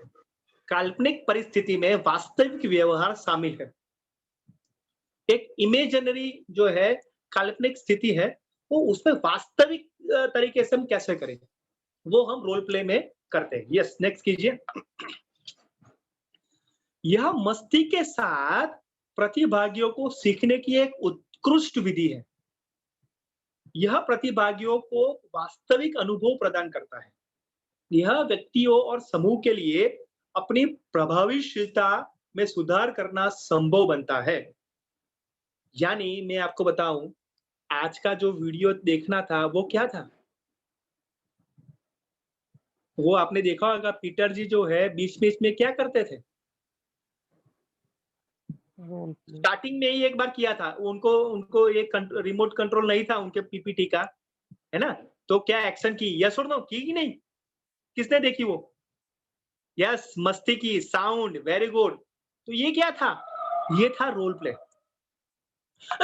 Speaker 1: काल्पनिक परिस्थिति में वास्तविक व्यवहार शामिल है। एक इमेजिनरी जो है काल्पनिक स्थिति है, वो उसमें वास्तविक तरीके से हम कैसे करें, वो हम रोल प्ले में करते हैं। यस, नेक्स्ट कीजिए। यह मस्ती के साथ प्रतिभागियों को सीखने की एक उत्कृष्ट विधि है। यह प्रतिभागियों को वास्तविक अनुभव प्रदान करता है। यह व्यक्तियों और समूह के लिए अपनी प्रभावशीलता में सुधार करना संभव बनता है। यानी मैं आपको बताऊं, आज का जो वीडियो देखना था वो क्या था? वो आपने देखा होगा, पीटर जी जो है बीच-बीच में क्या करते थे? स्टार्टिंग में ही एक बार किया था, उनको उनको ये रिमोट कंट्रोल नहीं था उनके पीपीटी का, है ना? तो क्या एक्शन की? यस और नो, की कि नहीं? किसने देखी वो? यस, मस्ती की, साउंड, वेरी गुड। तो ये क्या था? ये था रोल प्ले।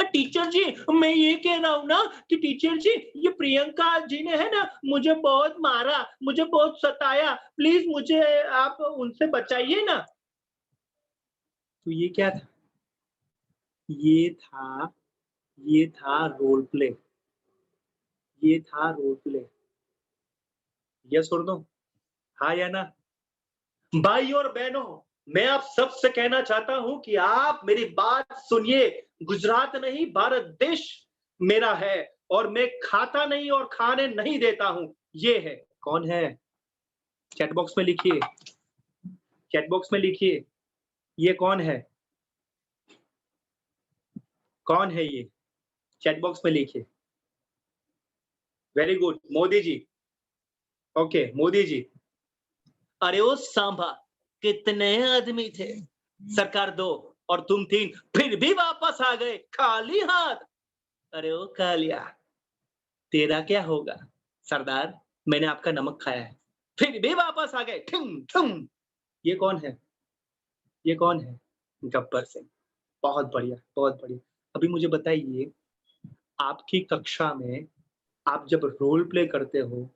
Speaker 1: टीचर जी, मैं ये कह रहा हूँ ना कि टीचर जी, ये प्रियंका जी ने है ना मुझे बहुत मारा, मुझे बहुत सताया, प्लीज मुझे आप उनसे बचाइए ना। तो ये क्या था? ये था रोल प्ले। ये था रोल प्ले। यस और नो? हाँ या ना? भाई और बहनों, मैं आप सबसे कहना चाहता हूं कि आप मेरी बात सुनिए। गुजरात नहीं, भारत देश मेरा है और मैं खाता नहीं और खाने नहीं देता हूं। ये है, कौन है? चैट बॉक्स में लिखिए, चैट बॉक्स में लिखिए, ये कौन है? कौन है ये? चैट बॉक्स में लिखिए। Very good, Modi ji. Okay, Modi ji. अरे ओ सांभा, कितने आदमी थे? सरकार 2 और तुम 3, फिर भी वापस आ गए खाली हाथ। अरे ओ कालिया, तेरा क्या होगा? सरदार, मैंने आपका नमक खाया है, फिर भी वापस आ गए। ठुम ठुम। ये कौन है? ये कौन है? गब्बर सिंह। बहुत बढ़िया, बहुत बढ़िया। अभी मुझे बताइए, आपकी कक्षा में आप जब रोल प्ले करते हो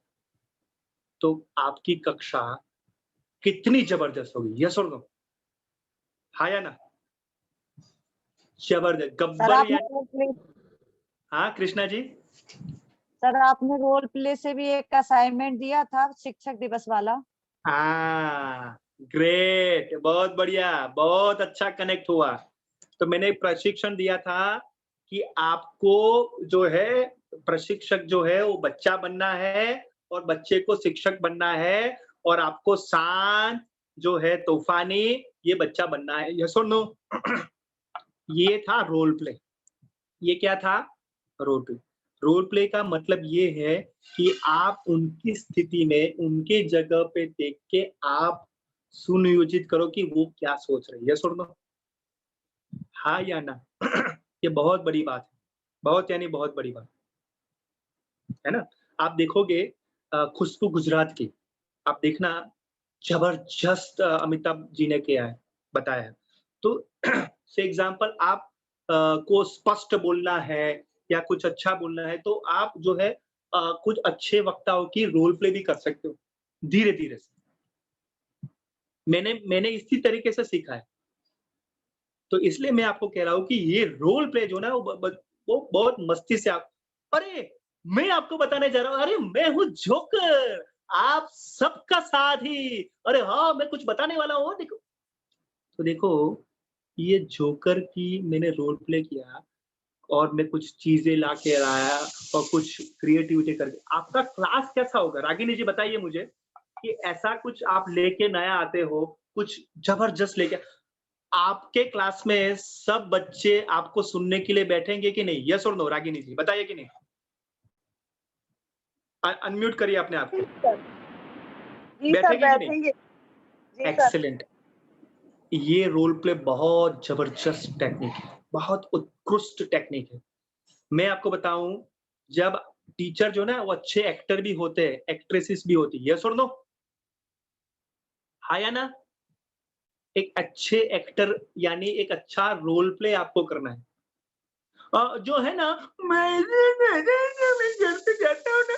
Speaker 1: तो आपकी कक्षा कितनी जबरदस्त होगी? यस और नो? हाँ या ना? जबरदस्त।
Speaker 9: सर
Speaker 1: गब्बर
Speaker 9: आपने
Speaker 1: या
Speaker 9: रोल प्ले
Speaker 1: हाँ कृष्णा जी?
Speaker 9: सर आपने रोल प्ले से भी एक असाइनमेंट दिया था शिक्षक दिवस वाला।
Speaker 1: हाँ, ग्रेट, बहुत बढ़िया, बहुत अच्छा कनेक्ट हुआ। तो मैंने एक प्रशिक्षण दिया था कि आपको जो है प्रशिक्षक जो है वो बच्चा बनना है और बच्चे को शिक्षक बनना है और आपको शांत जो है तूफानी ये बच्चा बनना है। यस और नो? ये था रोल प्ले। ये क्या था? Role play. रोल प्ले का मतलब ये है कि आप उनकी स्थिति में, उनके जगह पे देख के आप सुनियोजित करो कि वो क्या सोच रहे हैं। यस और नो? हाँ या ना? ये बहुत बड़ी बात है। बहुत यानी बहुत बड़ी बात, है ना? आप देखोगे खुशबू गुजरात की, आप देखना जबरदस्त अमिताभ जी ने किया है, बताया है। तो से एग्जांपल आप को स्पष्ट बोलना है या कुछ अच्छा बोलना है तो आप जो है कुछ अच्छे वक्ताओं की रोल प्ले भी कर सकते हो, धीरे-धीरे से। मैंने इसी तरीके से सीखा है। तो इसलिए मैं आपको कह रहा हूँ कि ये रोल प्ले जो ना वो बहुत मस्ती से आप अरे! मैं आपको बताने जा रहा हूँ, अरे मैं हूँ जोकर, आप सबका साथी। अरे हाँ, मैं कुछ बताने वाला हूँ, देखो। तो देखो, ये जोकर की मैंने रोल प्ले किया और मैं कुछ चीज़ें लाके लाया और कुछ क्रिएटिविटी करके आपका क्लास कैसा होगा? रागिनी जी बताइए मुझे कि ऐसा कुछ आप लेके नया आते हो, कुछ जबरदस्त लेके आपके क्लास में सब बच्चे आपको सुनने के लिए बैठेंगे कि नहीं? यस और नो? रागिनी जी बताइए कि नहीं? अनम्यूट करिए अपने आप को।
Speaker 13: जी सर,
Speaker 1: बैठेंगे कि नहीं?
Speaker 13: बैठेंगे। जी सर।
Speaker 1: एक्सीलेंट। ये रोल प्ले बहुत जबरदस्त टेक्निक है, बहुत उत्कृष्ट टेक्निक है। मैं आपको बताऊं, जब टीचर जो ना वो अच्छे एक्टर भी होते हैं, एक्ट्रेसेस भी होती है। यस और नो? हाँ या ना? एक अच्छे एक्टर यानी एक अच्छा रोल प्ले आपको करना है। जो है ना, मैं घर पे जाता हूँ ना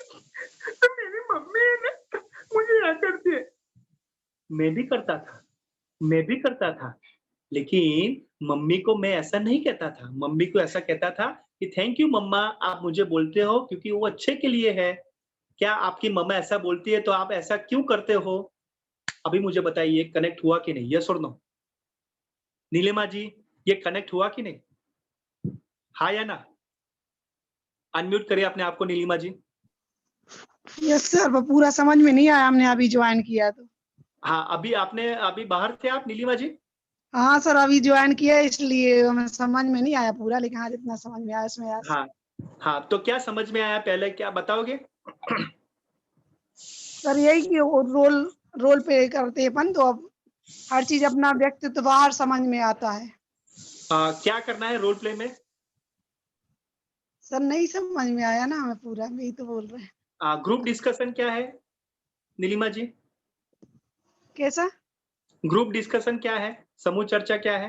Speaker 1: तो मेरी मम्मी है ना मुझे यहाँ करती है। मैं भी करता था, लेकिन मम्मी को मैं ऐसा नहीं कहता था, मम्मी को ऐसा कहता था कि थैंक यू मम्मा, आप मुझे बोलते हो क्योंकि वो अच्छे के लिए है। क्या आपकी मम्मा ऐसा बोलती है तो आप ऐसा क्यों करते हो? अभी मुझे बताइए, कनेक्ट हुआ कि नहीं? यस और नो? नीलिमा जी, ये कनेक्ट हुआ कि नहीं? हाँ या ना? अनम्यूट करिए अपने आप को नीलिमा जी।
Speaker 13: यस सर, वो पूरा समझ में नहीं आया, हमने अभी ज्वाइन किया तो।
Speaker 1: हाँ, अभी बाहर थे आप नीलिमा जी?
Speaker 13: हाँ सर, अभी ज्वाइन किया इसलिए हमें समझ में नहीं आया पूरा, लेकिन हाँ जितना समझ में आया इसमें आया।
Speaker 1: हाँ, हाँ, तो क्या समझ में आया पहले, क्या बताओगे?
Speaker 13: सर यही कि वो रोल पे करते हैं अपन, तो अब हर चीज अपना व्यक्तित्व बाहर समझ में आता है।
Speaker 1: क्या करना है रोल प्ले में?
Speaker 13: सर नहीं समझ में आया ना हमें पूरा, यही तो बोल रहे हैं।
Speaker 1: ग्रुप डिस्कशन क्या है नीलिमा जी?
Speaker 13: कैसा?
Speaker 1: ग्रुप डिस्कशन क्या है? समूह चर्चा क्या है?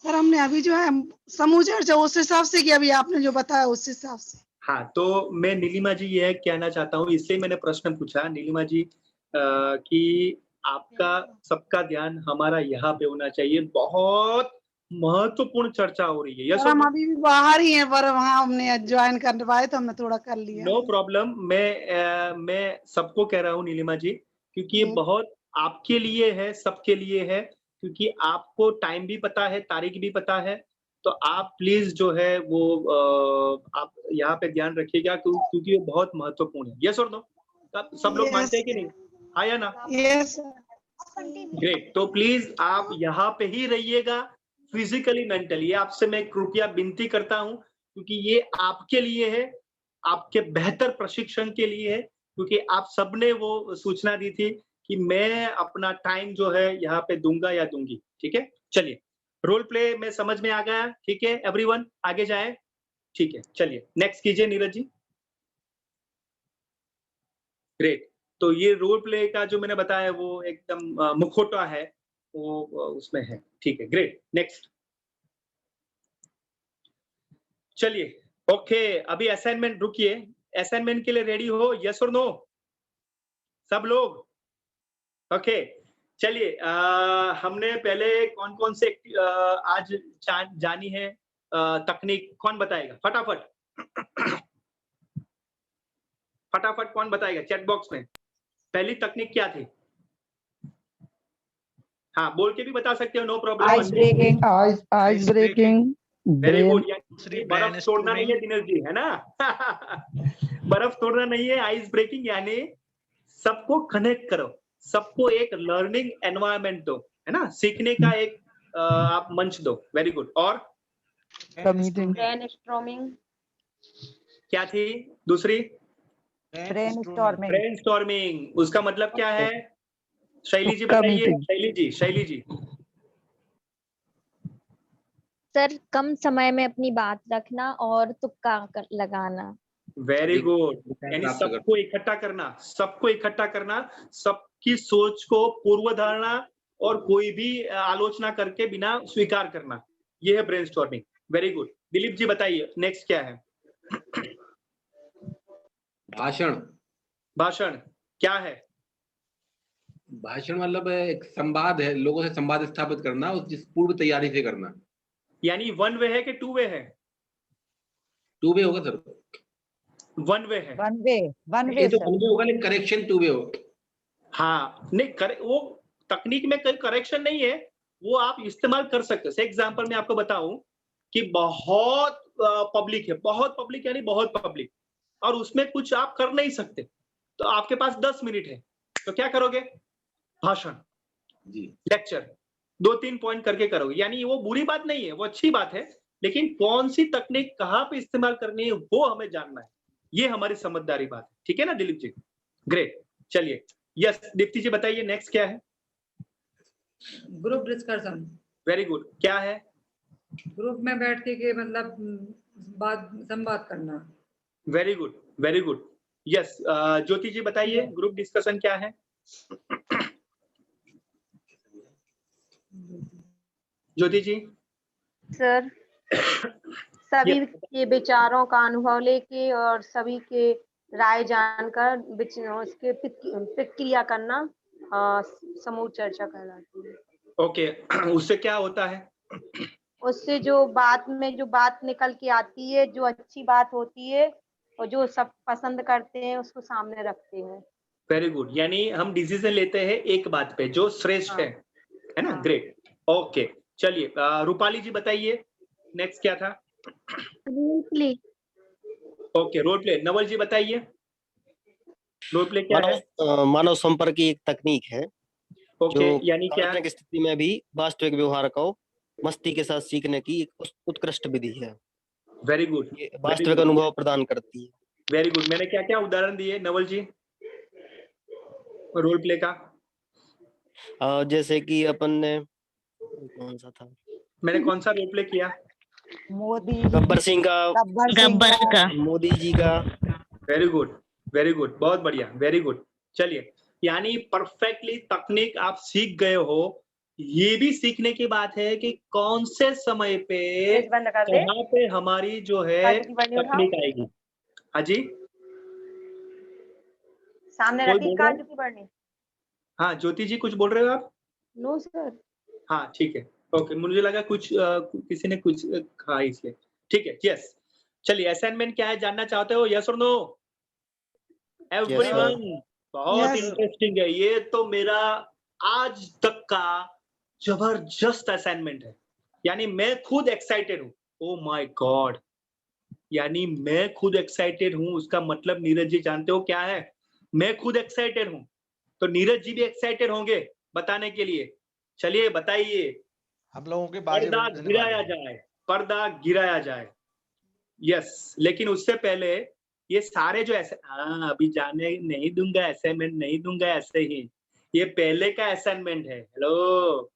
Speaker 13: सर हमने अभी जो है समूह चर्चा उस हिसाब से किया, अभी आपने जो बताया उस हिसाब से।
Speaker 1: हाँ, तो मैं नीलिमा जी ये कहना चाहता हूँ, इसलिए मैंने प्रश्न पूछा नीलिमा जी कि आपका सबका ध्यान हमारा यहाँ पे होना चाहिए। बहुत महत्वपूर्ण चर्चा हो रही है। यस
Speaker 13: सर
Speaker 1: और
Speaker 13: हम
Speaker 1: नो?
Speaker 13: अभी भी बाहर ही हैं, पर वहाँ हमने ज्वाइन कर पाए तो हमने थोड़ा कर लिया।
Speaker 1: No problem. मैं सबको कह रहा हूँ नीलिमा जी, क्योंकि ये बहुत आपके लिए है, सबके लिए है, क्योंकि आपको टाइम भी पता है, तारीख भी पता है, तो आप प्लीज जो है वो आप यहाँ पे ध्यान रखिएगा क्योंकि ये बहुत महत्वपूर्ण है। यस और नो? सब लोग मानते हैं कि नहीं? हाँ या ना?
Speaker 13: यस।
Speaker 1: ग्रेट। तो प्लीज आप यहाँ पे ही रहिएगा, फिजिकली मेंटली। आपसे मैं कृपया विनती करता हूँ, क्योंकि ये आपके लिए है, आपके बेहतर प्रशिक्षण के लिए है, क्योंकि आप सबने वो सूचना दी थी कि मैं अपना टाइम जो है यहाँ पे दूंगा या दूंगी। ठीक है, चलिए रोल प्ले में समझ में आ गया। ठीक है एवरीवन, आगे जाए। ठीक है, चलिए नेक्स्ट कीजिए नीरज जी। ग्रेट। तो ये रोल प्ले का जो मैंने बताया वो एकदम मुखौटा है, वो उसमें है। ठीक है, ग्रेट। नेक्स्ट चलिए। ओके, अभी असाइनमेंट, रुकिए, असाइनमेंट के लिए रेडी हो? यस और नो सब लोग? ओके, चलिए हमने पहले कौन कौन से आज जानी है तकनीक, कौन बताएगा फटाफट? फटाफट कौन बताएगा चैट बॉक्स में? पहली तकनीक क्या थी? हाँ, बोल के भी बता सकते हो, no problem.
Speaker 9: Ice breaking.
Speaker 3: Ice breaking,
Speaker 1: very good.
Speaker 3: Brain
Speaker 1: बर्फ तोड़ना नहीं है दिनेश जी, है ना? बर्फ तोड़ना नहीं है, आइस ब्रेकिंग यानी सबको कनेक्ट करो, सबको एक लर्निंग एनवायरनमेंट दो, है ना? सीखने का एक आप मंच दो। Very good. और
Speaker 4: ब्रेनस्टॉर्मिंग।
Speaker 1: क्या थी दूसरी?
Speaker 9: ब्रेनस्टॉर्मिंग।
Speaker 1: ब्रेनस्टॉर्मिंग। उसका मतलब क्या है? शैली जी बताइए। शैली जी।
Speaker 14: सर कम समय में अपनी बात रखना और तुक्का लगाना।
Speaker 1: Very good. यानी सबको इकट्ठा करना, सबको इकट्ठा करना, सबकी सोच को पूर्व धारणा और कोई भी आलोचना करके बिना स्वीकार करना, ये है brainstorming. Very good. Dilip ji बताइए नेक्स्ट क्या है? भाषण क्या है?
Speaker 11: भाषण मतलब एक संवाद है, लोगों से संवाद स्थापित करना, जिस पूर्व तैयारी से करना।
Speaker 1: यानी वन वे है कि टू वे है?
Speaker 11: टू वे होगा सर।
Speaker 1: वन वे है।
Speaker 9: वन वे
Speaker 11: तो वन वे होगा, लेकिन करेक्शन टू वे होगा।
Speaker 1: हाँ, नहीं वो तकनीक में कोई करेक्शन नहीं है, वो आप इस्तेमाल कर सकते हैं। एग्जाम्पल मैं आपको बताऊं कि बहुत पब्लिक है, बहुत पब्लिक यानी बहुत पब्लिक, और उसमें कुछ आप कर नहीं सकते, तो आपके पास 10 मिनट है, तो क्या करोगे? भाषण
Speaker 11: जी,
Speaker 1: लेक्चर 2-3 पॉइंट करके करोगे। यानी वो बुरी बात नहीं है, वो अच्छी बात है, लेकिन कौन सी तकनीक कहाँ पे इस्तेमाल करनी है वो हमें जानना है, ये हमारी समझदारी बात है। ठीक है ना दिलीप जी? ग्रेट। चलिए यस दीप्ति जी बताइए नेक्स्ट क्या है?
Speaker 7: Group discussion.
Speaker 1: Very good. क्या है?
Speaker 7: ग्रुप में बैठ के मतलब संवाद करना।
Speaker 1: Very good, very good. Yes Jyoti ji बताइए ग्रुप डिस्कशन क्या है? ज्योति जी।
Speaker 4: सर सभी के विचारों का अनुभव लेके और सभी के राय जानकर उसके प्रतिक्रिया करना समूह चर्चा कहलाती है।
Speaker 1: ओके उससे क्या होता है?
Speaker 4: उससे जो बात निकल के आती है, जो अच्छी बात होती है और जो सब पसंद करते हैं उसको सामने रखते हैं।
Speaker 1: वेरी गुड, यानी हम डिसीजन लेते हैं एक बात पे जो श्रेष्ठ
Speaker 4: हाँ,
Speaker 1: है ना?
Speaker 4: हाँ।
Speaker 1: ग्रेट, ओके चलिए रूपाली जी बताइए नेक्स्ट क्या था?
Speaker 10: Role play.
Speaker 1: Okay role play. Naval ji बताइए रोल प्ले क्या है?
Speaker 15: मानव संपर्क की एक तकनीक है
Speaker 1: ओके
Speaker 15: जो
Speaker 1: यानी क्या?
Speaker 15: काल्पनिक स्थिति में भी वास्तविक व्यवहार को मस्ती के साथ सीखने की एक उत्कृष्ट विधि है।
Speaker 1: वेरी गुड,
Speaker 15: ये वास्तविक अनुभव प्रदान करती है।
Speaker 1: Very good. मैंने क्या क्या उदाहरण दिए नवल जी रोल प्ले का?
Speaker 15: जैसे कि अपन ने कौन सा था,
Speaker 1: मैंने कौन सा रोल प्ले किया?
Speaker 9: मोदी
Speaker 15: गब्बर सिंह का,
Speaker 8: गब्बर का।
Speaker 15: मोदी जी का।
Speaker 1: वेरी गुड, वेरी गुड, बहुत बढ़िया, वेरी गुड। चलिए यानी परफेक्टली तकनीक आप सीख गए हो। ये भी सीखने की बात है कि कौन से समय पे
Speaker 4: बंद कर दे।
Speaker 1: कहाँ पे हमारी जो है तकनीक आएगी। हाँ जी
Speaker 4: सामने
Speaker 1: कोई
Speaker 4: रखी
Speaker 1: बोल रहा है?
Speaker 4: कार्ड की पढ़नी।
Speaker 1: हाँ ज्योति जी कुछ बोल रहे हो आप?
Speaker 4: No sir.
Speaker 1: हाँ ठीक है, ओके मुझे लगा कुछ किसी ने कुछ कहा इसलिए। ठीक है, यस। चलिए असाइनमेंट क्या है जानना चाहते हो? यस और नो? एवरीवन बहुत
Speaker 13: Yes.
Speaker 1: इंटरेस्टिंग है ये तो। मेरा आज तक का जबरदस्त असाइनमेंट है, यानी मैं खुद एक्साइटेड हूँ। ओ माय गॉड, यानी मैं खुद एक्साइटेड हूँ। उसका मतलब नीरज जी जानते हो क्या है? मैं खुद एक्साइटेड हूँ तो नीरज जी भी एक्साइटेड होंगे बताने के लिए। चलिए बताइए।
Speaker 12: हम लोगों के बाजे
Speaker 1: पर्दा
Speaker 12: बजने वाले
Speaker 1: गिराया
Speaker 12: हैं।
Speaker 1: जाए, पर्दा गिराया जाए। यस, लेकिन उससे पहले ये सारे जो ऐसे अभी जाने नहीं दूंगा, असाइनमेंट नहीं दूंगा ऐसे ही। ये पहले का असाइनमेंट है। हेलो,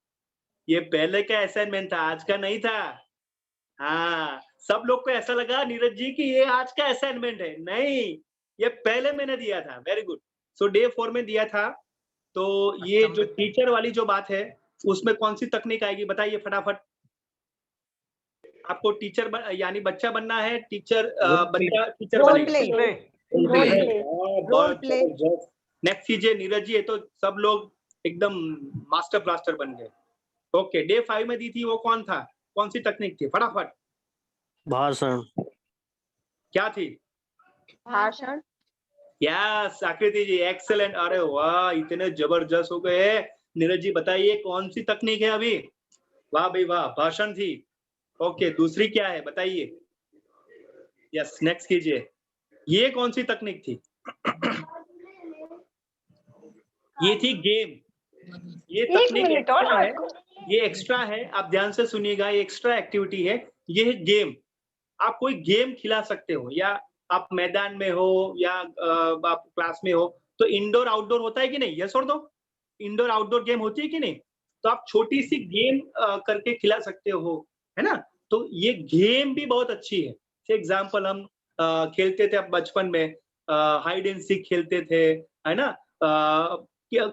Speaker 1: ये पहले का असाइनमेंट था, आज का नहीं था। हाँ, सब लोग को ऐसा लगा नीरज जी कि ये आज का असाइनमेंट है। नहीं, ये पहले मैंने दिया था। Very good. सो डे 4 में दिया था। तो ये जो टीचर वाली जो बात है उसमें कौन सी तकनीक आएगी बताइए फटाफट। आपको टीचर यानी बच्चा बनना है, टीचर बच्चा टीचर
Speaker 9: रोल
Speaker 1: बनेगा।
Speaker 9: प्ले। Role play.
Speaker 1: नेक्स्ट कीजिए नीरज जी, ये तो सब लोग एकदम मास्टर ब्लास्टर बन गए। ओके, डे 5 में दी थी वो कौन था? कौन सी तकनीक थी? फटाफट।
Speaker 15: भाषण।
Speaker 1: क्या थी?
Speaker 4: भाषण।
Speaker 1: यस आकृति जी, एक्सेलेंट। अरे वाह, इतने जबरदस्त हो गए। नीरज जी बताइए कौन सी तकनीक है अभी? वाह भाई वाह, भाषण थी। ओके, दूसरी क्या है बताइए? यस, नेक्स्ट कीजिए। ये कौन सी तकनीक थी? ये थी गेम। ये तकनीक एक्स्ट्रा है, ये एक्स्ट्रा है। आप ध्यान से सुनिएगा, ये एक्स्ट्रा एक्टिविटी है। ये है गेम। आप कोई गेम खिला सकते हो, या आप मैदान में हो या आप क्लास में हो, तो इंडोर आउटडोर होता है कि नहीं? यस और नो? इंडोर आउटडोर गेम होती है कि नहीं? तो आप छोटी सी गेम करके खिला सकते हो, है ना? तो ये गेम भी बहुत अच्छी है। फॉर एग्जाम्पल हम खेलते थे बचपन में, हाइड एंड सीक खेलते थे, है ना?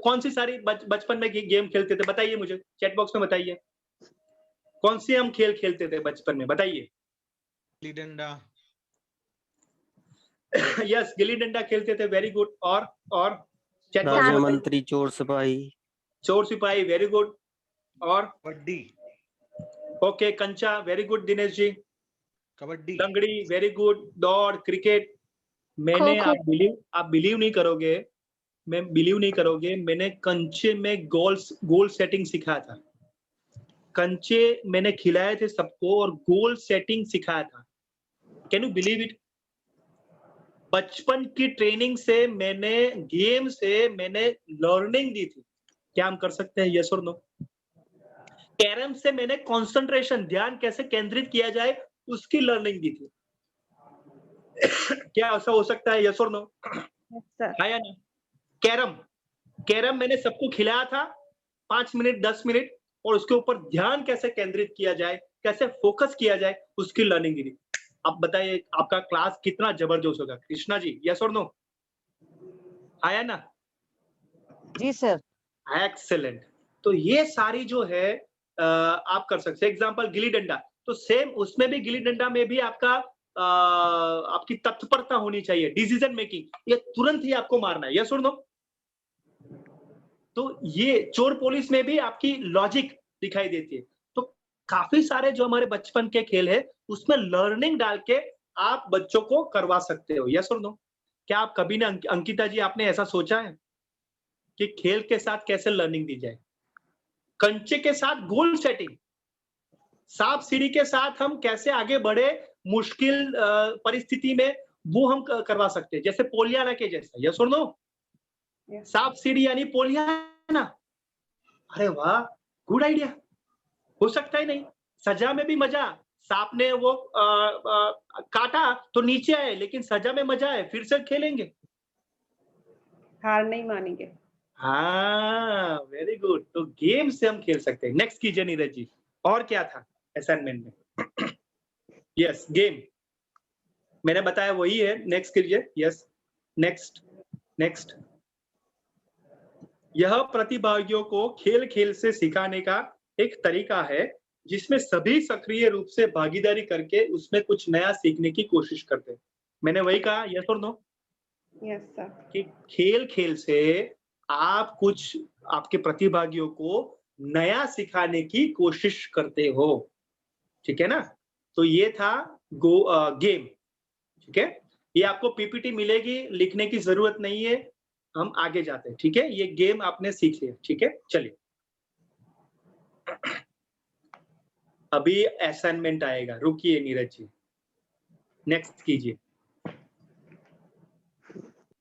Speaker 1: कौन सी सारी बचपन में गेम खेलते थे बताइए मुझे, चैट बॉक्स में बताइए। कौन सी हम खेल खेलते थे बचपन में बताइए?
Speaker 12: गिल्ली डंडा।
Speaker 1: यस, गिल्ली डंडा खेलते थे। Very good. और चैट बॉक्स
Speaker 15: राजा
Speaker 1: में
Speaker 15: मंत्री, चोर सिपाही।
Speaker 1: चोर सिपाही, वेरी गुड। और
Speaker 12: कबड्डी।
Speaker 1: ओके, कंचा, वेरी गुड दिनेश जी।
Speaker 12: कबड्डी।
Speaker 1: लंगड़ी, वेरी गुड। दौड़, क्रिकेट। मैंने आप बिलीव नहीं करोगे, मैंने कंचे में गोल सेटिंग सिखाया था। कंचे मैंने खिलाए थे सबको और गोल सेटिंग सिखाया था। Can you believe it? बचपन की ट्रेनिंग से मैंने, गेम से मैंने लर्निंग दी थी। क्या हम कर सकते हैं? यस और नो? कैरम से मैंने कंसंट्रेशन, ध्यान कैसे केंद्रित किया जाए उसकी लर्निंग दी थी। क्या ऐसा हो सकता है? यस और नो? आया ना? कैरम मैंने सबको खिलाया था 5 मिनट 10 मिनट, और उसके ऊपर ध्यान कैसे केंद्रित किया जाए, कैसे फोकस किया जाए उसकी लर्निंग दी। अब बताइए आपका क्लास कितना जबरदस्त होगा। कृष्णा जी, यस और नो? आया ना?
Speaker 9: जी सर।
Speaker 1: एक्सेलेंट। तो ये सारी जो है आप कर सकते हैं। एग्जांपल गिल्ली डंडा, तो सेम उसमें भी, गिल्ली डंडा में भी आपका आपकी तत्परता होनी चाहिए, डिसीजन मेकिंग। ये तुरंत ही आपको मारना है। यस और नो? तो ये चोर पुलिस में भी आपकी लॉजिक दिखाई देती है। तो काफी सारे जो हमारे बचपन के खेल है उसमें लर्निंग डाल के आप बच्चों को करवा सकते हो। यस और नो? क्या आप कभी ना अंकिता जी आपने ऐसा सोचा है कि खेल के साथ कैसे लर्निंग दी जाए? कंचे के साथ गोल सेटिंग, सांप सीढ़ी के साथ हम कैसे आगे बढ़े मुश्किल परिस्थिति में, वो हम करवा सकते हैं, जैसे पोलियाना के जैसा। यस और नो? सांप सीढ़ी यानी पोलियाना। अरे वाह, गुड आइडिया। हो सकता है नहीं, सजा में भी मजा। सांप ने वो काटा तो नीचे आए, लेकिन सजा में मजा है, फिर से खेलेंगे,
Speaker 16: हार नहीं मानेंगे।
Speaker 1: हाँ, वेरी गुड। तो गेम से हम खेल सकते हैं। नेक्स्ट कीजिए नीरज जी। और क्या था असाइनमेंट में? यस, गेम मैंने बताया वही है। नेक्स्ट कीजिए। Yes, next next. यह प्रतिभागियों को खेल खेल से सिखाने का एक तरीका है जिसमें सभी सक्रिय रूप से भागीदारी करके उसमें कुछ नया सीखने की कोशिश करते हैं। मैंने वही कहा। यस और नो?
Speaker 16: Yes sir.
Speaker 1: कि खेल खेल से आप कुछ आपके प्रतिभागियों को नया सिखाने की कोशिश करते हो। ठीक है ना? तो ये था गेम। ठीक है, ये आपको पीपीटी मिलेगी, लिखने की जरूरत नहीं है। हम आगे जाते हैं। ठीक है, ये गेम आपने सीख लिया। ठीक है, चलिए अभी असाइनमेंट आएगा। रुकिए नीरज जी, नेक्स्ट कीजिए।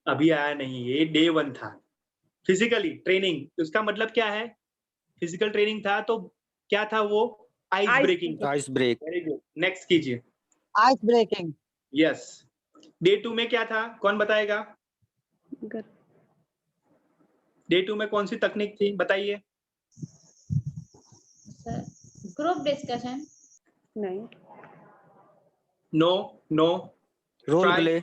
Speaker 1: अभी आया नहीं, ये डे 1 था। फिजिकली ट्रेनिंग, उसका मतलब क्या है? फिजिकल ट्रेनिंग था तो क्या था वो? Ice breaking.
Speaker 15: Ice break.
Speaker 1: Very good, next कीजिए।
Speaker 9: Ice breaking.
Speaker 1: यस। डे 2 में क्या था? कौन बताएगा? डे 2 में कौन सी तकनीक थी, बताइए।
Speaker 5: Group discussion.
Speaker 16: नहीं।
Speaker 1: No no.
Speaker 15: Role play.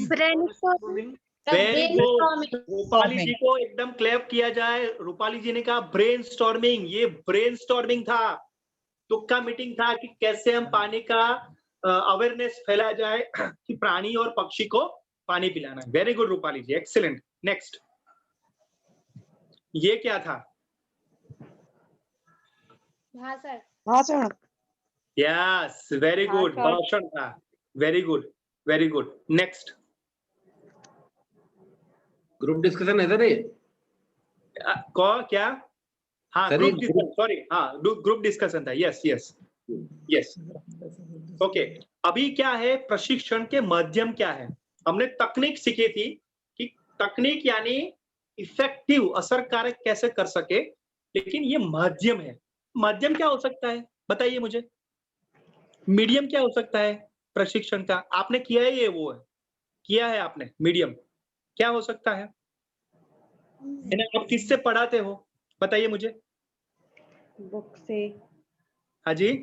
Speaker 10: Brainstorming.
Speaker 1: Very good. Rupali ji को एकदम क्लैप किया जाए। रूपाली जी ने कहा ब्रेनस्टॉर्मिंग। ये ब्रेनस्टॉर्मिंग था, तुक्का मीटिंग था कि कैसे हम पानी का अवेयरनेस फैलाया जाए कि प्राणी और पक्षी को पानी पिलाना है। वेरी गुड रूपाली जी, एक्सीलेंट। नेक्स्ट, ये क्या था?
Speaker 5: भाषण।
Speaker 13: भाषण।
Speaker 1: यस, वेरी गुड, भाषण था। Very good, very good. Next,
Speaker 11: group discussion है सर ये?
Speaker 1: क्या? हाँ, ग्रुप डिस्कशन, सॉरी, हाँ ग्रुप डिस्कशन था। Yes yes yes. ओके, अभी क्या है? प्रशिक्षण के माध्यम क्या है? हमने तकनीक सीखी थी कि तकनीक यानी इफेक्टिव, असरकारक कैसे कर सके, लेकिन ये माध्यम है। माध्यम क्या हो सकता है बताइए मुझे? मीडियम क्या हो सकता है प्रशिक्षण का? आपने किया है, ये वो है, किया है आपने। मीडियम क्या हो सकता है? आप किससे पढ़ाते हो बताइए मुझे?
Speaker 16: बुक से।
Speaker 1: हाँ जी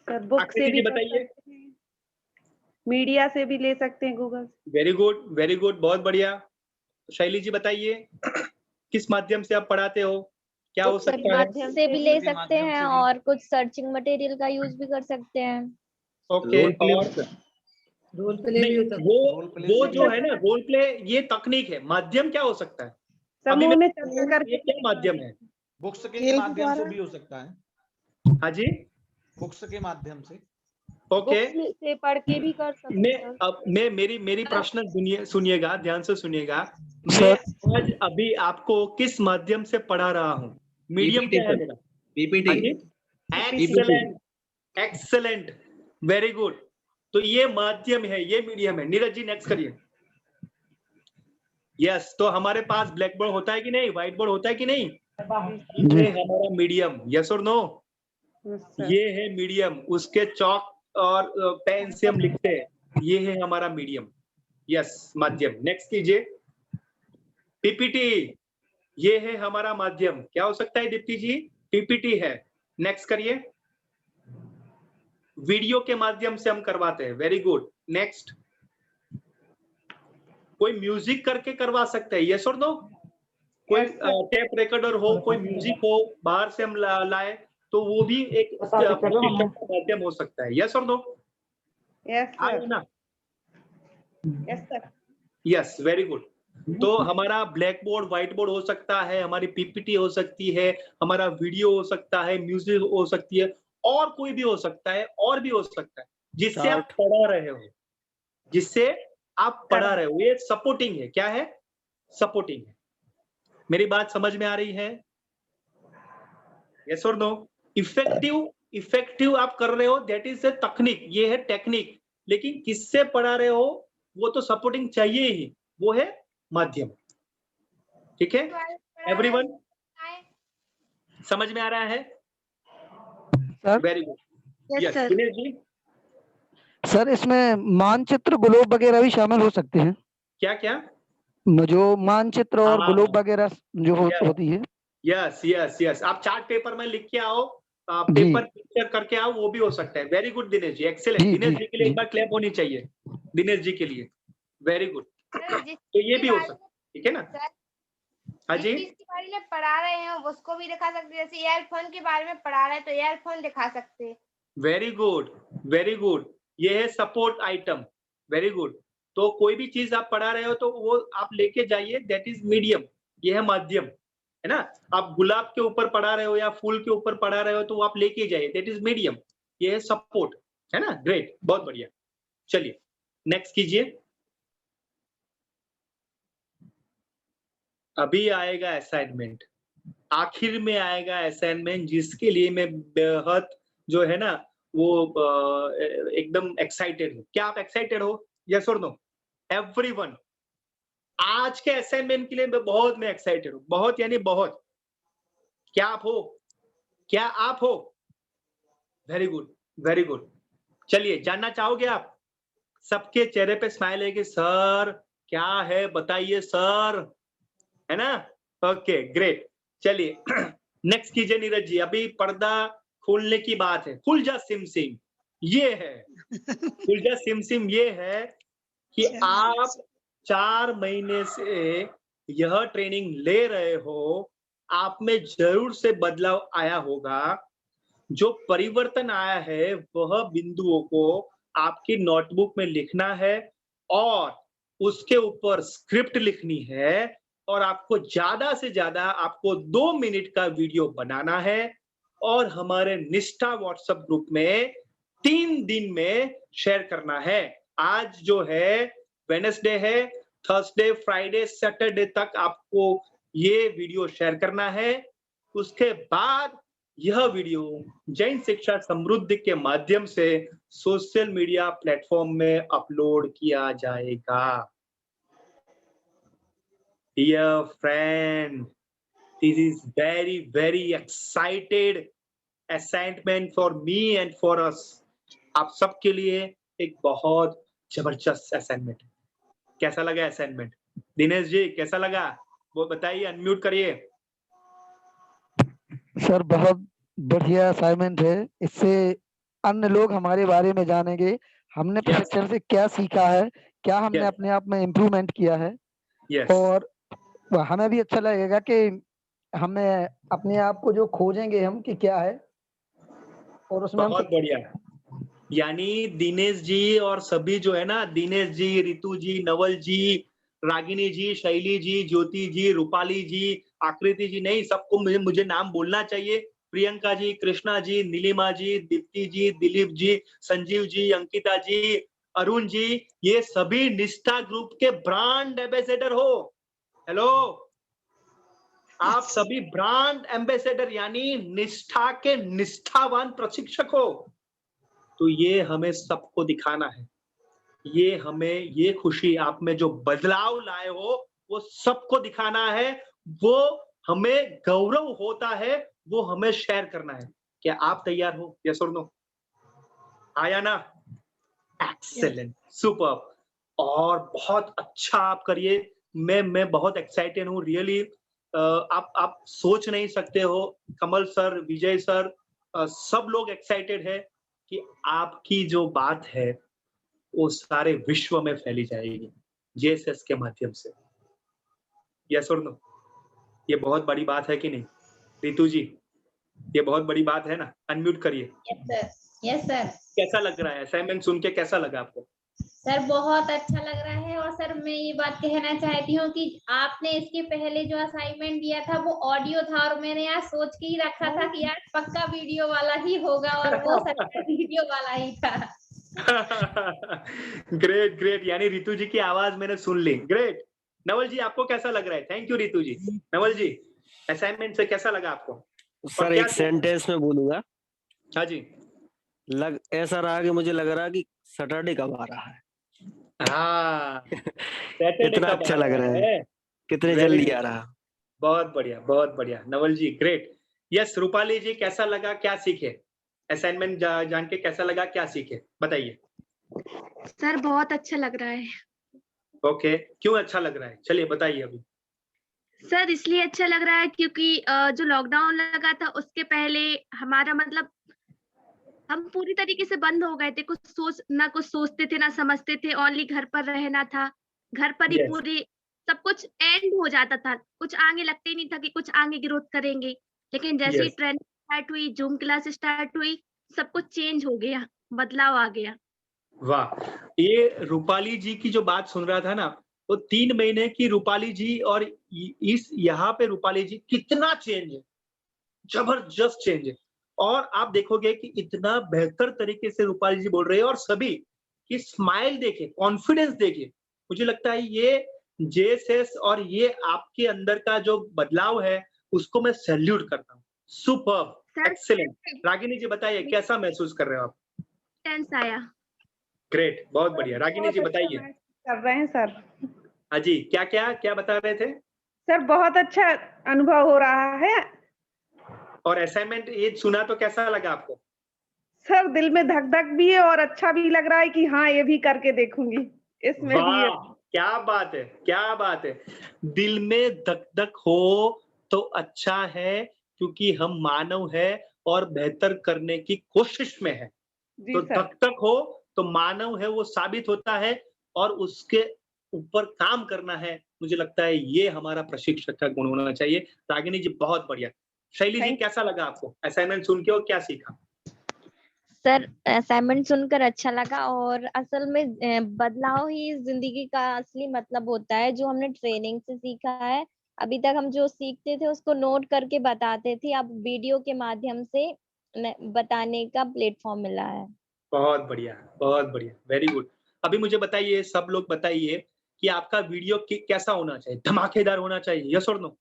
Speaker 16: सर, बुक से भी
Speaker 1: बताइए।
Speaker 16: मीडिया से भी ले सकते हैं, Google.
Speaker 1: Very good, very good, बहुत बढ़िया। शैली जी बताइए, किस माध्यम से आप पढ़ाते हो? क्या हो सकता है?
Speaker 14: माध्यम से भी ले सकते हैं और कुछ सर्चिंग मटेरियल का यूज भी कर सकते हैं।
Speaker 1: ओके, और
Speaker 7: रोल प्ले भी होता है।
Speaker 1: वो जो है ना रोल प्ले, ये तकनीक है। माध्यम क्या हो सकता है?
Speaker 16: समूह में चर्चा करके।
Speaker 1: ये क्या माध्यम है?
Speaker 12: बुक्स के माध्यम से भी हो सकता है।
Speaker 1: हाँ जी,
Speaker 12: बुक्स के माध्यम से।
Speaker 1: ओके,
Speaker 4: से पढ़ के भी कर सकते हैं।
Speaker 1: अब मेरी प्रश्न सुनिएगा, ध्यान से सुनिएगा। मैं आज अभी आपको किस माध्यम से पढ़ा रहा हूँ? मीडियम क्या है मेरा?
Speaker 11: PPT.
Speaker 1: Excellent, excellent, very good. तो ये माध्यम है, ये मीडियम है। नीरज जी नेक्स्ट करिए। यस, तो हमारे पास ब्लैक बोर्ड होता है कि नहीं, व्हाइट बोर्ड होता है कि नहीं? ये हमारा मीडियम। यस और नो? ये है मीडियम। उसके चौक और पेन से हम लिखते हैं, ये है हमारा मीडियम। यस, माध्यम। नेक्स्ट कीजिए। पीपीटी, ये है हमारा माध्यम। क्या हो सकता है दीप्ति जी? पीपीटी है। नेक्स्ट करिए। वीडियो के माध्यम से हम करवाते हैं। Very good. नेक्स्ट, कोई म्यूजिक करके करवा सकते हैं। यस और नो? कोई टेप रिकॉर्डर हो, कोई म्यूजिक हो, बाहर से हम लाए तो वो भी एक माध्यम हो सकता है। यस और नो?
Speaker 16: Yes sir.
Speaker 1: ना?
Speaker 16: Yes sir.
Speaker 1: Yes, very good. तो हमारा ब्लैक बोर्ड, व्हाइट बोर्ड हो सकता है, हमारी पीपीटी हो सकती है, हमारा वीडियो हो सकता है, म्यूजिक हो सकती है, और कोई भी हो सकता है, और भी हो सकता है, जिससे आप पढ़ा रहे हो, जिससे आप पढ़ा रहे हो। ये सपोर्टिंग है। क्या है? सपोर्टिंग है। मेरी बात समझ में आ रही है? यस और नो? इफेक्टिव आप कर रहे हो, दैट इज ए तकनीक, ये है टेक्निक। लेकिन किससे पढ़ा रहे हो वो तो सपोर्टिंग चाहिए ही, वो है माध्यम। ठीक है एवरीवन, समझ में आ रहा है? Very good. Yes Dinesh ji.
Speaker 17: Sir इसमें मानचित्र, ग्लोब वगैरह भी शामिल हो सकते हैं?
Speaker 1: क्या क्या?
Speaker 17: जो मानचित्र और ग्लोब वगैरह जो होती है।
Speaker 1: यस यस यस, आप चार्ट पेपर में लिख के आओ, पेपर पिक्चर करके आओ, वो भी हो सकता है। Very good Dinesh ji, excellent. Dinesh ji के लिए एक बार क्लैप होनी चाहिए, दिनेश जी के लिए। Very good. तो ये भी हो सकता है, ठीक है ना? हाँ जी,
Speaker 18: जिसके बारे में पढ़ा रहे हैं उसको भी दिखा सकते हैं। जैसे ईयरफोन के बारे में पढ़ा रहे हैं तो ईयरफोन दिखा सकते हैं।
Speaker 1: Very good, very good. ये है सपोर्ट आइटम। Very good. तो कोई भी चीज आप पढ़ा रहे हो तो वो आप लेके जाइए, दैट इज मीडियम, ये है माध्यम, है ना? आप गुलाब के ऊपर पढ़ा रहे हो या फूल के ऊपर पढ़ा रहे हो तो वो आप लेके जाइए, दैट इज मीडियम, ये है सपोर्ट, है ना? ग्रेट, बहुत बढ़िया। चलिए नेक्स्ट कीजिए। अभी आएगा असाइनमेंट, आखिर में आएगा असाइनमेंट, जिसके लिए मैं बेहद जो है ना वो एकदम एक्साइटेड हूँ। क्या आप एक्साइटेड हो? यस और नो? एवरीवन, आज के असाइनमेंट के लिए मैं एक्साइटेड हूँ, बहुत यानी बहुत। क्या आप हो? क्या आप हो? Very good, very good. चलिए, जानना चाहोगे आप? सबके चेहरे पे स्माइल है कि सर क्या है बताइए सर, है ना? Okay great. चलिए नेक्स्ट कीजिए नीरज जी। अभी पर्दा खोलने की बात है। खुल जा सिम सिम, ये है खुल जा सिम सिम, ये है कि आप 4 महीने से यह ट्रेनिंग ले रहे हो, आप में जरूर से बदलाव आया होगा। जो परिवर्तन आया है वह बिंदुओं को आपकी नोटबुक में लिखना है और उसके ऊपर स्क्रिप्ट लिखनी है, और आपको ज्यादा से ज्यादा आपको 2 मिनट का वीडियो बनाना है और हमारे निष्ठा व्हाट्सएप ग्रुप में 3 दिन में शेयर करना है। आज जो है वेडनेसडे है, थर्सडे, फ्राइडे, सैटरडे तक आपको ये वीडियो शेयर करना है। उसके बाद यह वीडियो जैन शिक्षा समृद्धि के माध्यम से सोशल मीडिया प्लेटफॉर्म में अपलोड किया जाएगा। Dear friend, this is very excited assignment for me and for us. आप सबके लिए एक बहुत जबरदस्त असाइनमेंट है। कैसा लगा असाइनमेंट? दिनेश जी कैसा लगा वो बताइए, अनम्यूट करिए।
Speaker 17: सर बहुत बढ़िया असाइनमेंट है, इससे अन्य लोग हमारे बारे में जानेंगे, हमने प्रशिक्षण से क्या सीखा है, क्या हमने अपने आप में इम्प्रूवमेंट किया है। और हमें भी अच्छा लगेगा कि हमें अपने आप को जो खोजेंगे हम कि क्या है, और उसमें
Speaker 1: बहुत बढ़िया। यानी दिनेश जी और सभी जो है ना, दिनेश जी, रितु जी, नवल जी, रागिनी जी, शैली जी, ज्योति जी, रूपाली जी, आकृति जी, नहीं सबको मुझे नाम बोलना चाहिए। प्रियंका जी, कृष्णा जी, नीलिमा जी, दीप्ति जी, दिलीप जी, संजीव जी, अंकिता जी, अरुण जी, ये सभी निष्ठा ग्रुप के ब्रांड एम्बेसडर हो। हेलो, आप सभी ब्रांड एम्बेसडर यानी निष्ठा के निष्ठावान प्रशिक्षक हो। तो ये हमें सबको दिखाना है, ये हमें ये खुशी आप में जो बदलाव लाए हो वो सबको दिखाना है, वो हमें गौरव होता है, वो हमें शेयर करना है। क्या आप तैयार हो? यस और नो? आया ना? एक्सेलेंट, सुपर, और बहुत अच्छा आप करिए। मैं बहुत एक्साइटेड हूँ रियली। आप सोच नहीं सकते हो, कमल सर, विजय सर, सब लोग एक्साइटेड है कि आपकी जो बात है वो सारे विश्व में फैली जाएगी जेएसएस के माध्यम से। यस और नो? ये बहुत बड़ी बात है कि नहीं रितु जी? ये बहुत बड़ी बात है ना? अनम्यूट करिए।
Speaker 5: Yes sir.
Speaker 1: कैसा लग रहा है असाइनमेंट सुन के? कैसा लगा आपको?
Speaker 5: सर बहुत अच्छा लग रहा है। और सर मैं ये बात कहना चाहती हूँ कि आपने इसके पहले जो असाइनमेंट दिया था वो ऑडियो था, और मैंने यार सोच के ही रखा था कि यार पक्का वीडियो वाला ही होगा, और वो सच में वीडियो वाला ही था।
Speaker 1: ग्रेट ग्रेट, यानी रितु जी की आवाज मैंने सुन ली। ग्रेट। नवल जी आपको कैसा लग रहा है? Thank you Ritu ji. Naval ji assignment से कैसा लगा आपको?
Speaker 15: सर एक सेंटेंस में बोलूंगा।
Speaker 1: हाँ जी।
Speaker 15: ऐसा रहा कि मुझे लग रहा कि सैटरडे कब आ रहा है।
Speaker 1: हाँ
Speaker 15: कितना अच्छा लग रहा है, कितने जल्दी आ रहा।
Speaker 1: बहुत बढ़िया, बहुत बढ़िया नवल जी, ग्रेट। यस रूपाली जी कैसा लगा, क्या सीखे? असाइनमेंट जान के कैसा लगा, क्या सीखे बताइए?
Speaker 10: सर बहुत अच्छा लग रहा है।
Speaker 1: ओके, क्यों अच्छा लग रहा है? चलिए बताइए अभी।
Speaker 10: सर इसलिए अच्छा लग रहा है क्योंकि जो लॉकडाउन लगा था उसके पहले हमारा मतलब हम पूरी तरीके से बंद हो गए थे। कुछ सोचते थे ना समझते थे, ओनली घर पर रहना था, घर पर ही
Speaker 1: Yes.
Speaker 10: पूरी सब कुछ एंड हो जाता था, कुछ आगे लगते ही नहीं था कि कुछ आगे ग्रोथ करेंगे। लेकिन जैसे ही
Speaker 1: Yes.
Speaker 10: ट्रेनिंग स्टार्ट हुई, जूम क्लास स्टार्ट हुई, सब कुछ चेंज हो गया, बदलाव आ गया।
Speaker 1: वाह, ये रूपाली जी की जो बात सुन रहा था ना, वो 3 महीने की रूपाली जी और इस यहाँ पे रूपाली जी कितना चेंज है, जबरदस्त चेंज है। और आप देखोगे कि इतना बेहतर तरीके से रूपाली जी बोल रहे हैं, और सभी की स्माइल देखे, कॉन्फिडेंस देखे, मुझे लगता है ये जेएसएस और ये आपके अंदर का जो बदलाव है उसको मैं सैल्यूट करता हूँ। Superb, excellent. रागिनी जी बताइए कैसा महसूस कर रहे हो आप?
Speaker 10: टेंस आया।
Speaker 1: ग्रेट, बहुत बढ़िया। रागिनी जी बताइए।
Speaker 16: कर रहे हैं सर।
Speaker 1: हाँ जी, क्या क्या क्या बता रहे थे?
Speaker 16: सर बहुत अच्छा अनुभव हो रहा है।
Speaker 1: और असाइनमेंट ये सुना तो कैसा लगा आपको?
Speaker 16: सर दिल में धक धक भी है और अच्छा भी लग रहा है कि हाँ ये भी करके देखूंगी, इसमें भी है।
Speaker 1: वाह, क्या बात है, क्या बात है। दिल में धक धक हो तो अच्छा है, क्योंकि हम मानव है और बेहतर करने की कोशिश में है। तो धक धक हो तो मानव है वो साबित होता है, और उसके ऊपर काम करना है। मुझे लगता है ये हमारा प्रशिक्षक का गुण होना चाहिए। रागिनी जी बहुत बढ़िया। शैली जी कैसा लगा आपको असाइनमेंट सुन के, और क्या सीखा?
Speaker 14: सर असाइनमेंट सुनकर अच्छा लगा, और असल में बदलाव ही जिंदगी का असली मतलब होता है, जो हमने ट्रेनिंग से सीखा है। अभी तक हम जो सीखते थे उसको नोट करके बताते थे, अब वीडियो के माध्यम से बताने का प्लेटफॉर्म मिला है।
Speaker 1: बहुत बढ़िया, बहुत बढ़िया, वेरी गुड। अभी मुझे बताइए, सब लोग बताइए कि आपका वीडियो कैसा होना चाहिए? धमाकेदार होना चाहिए, यस और नो?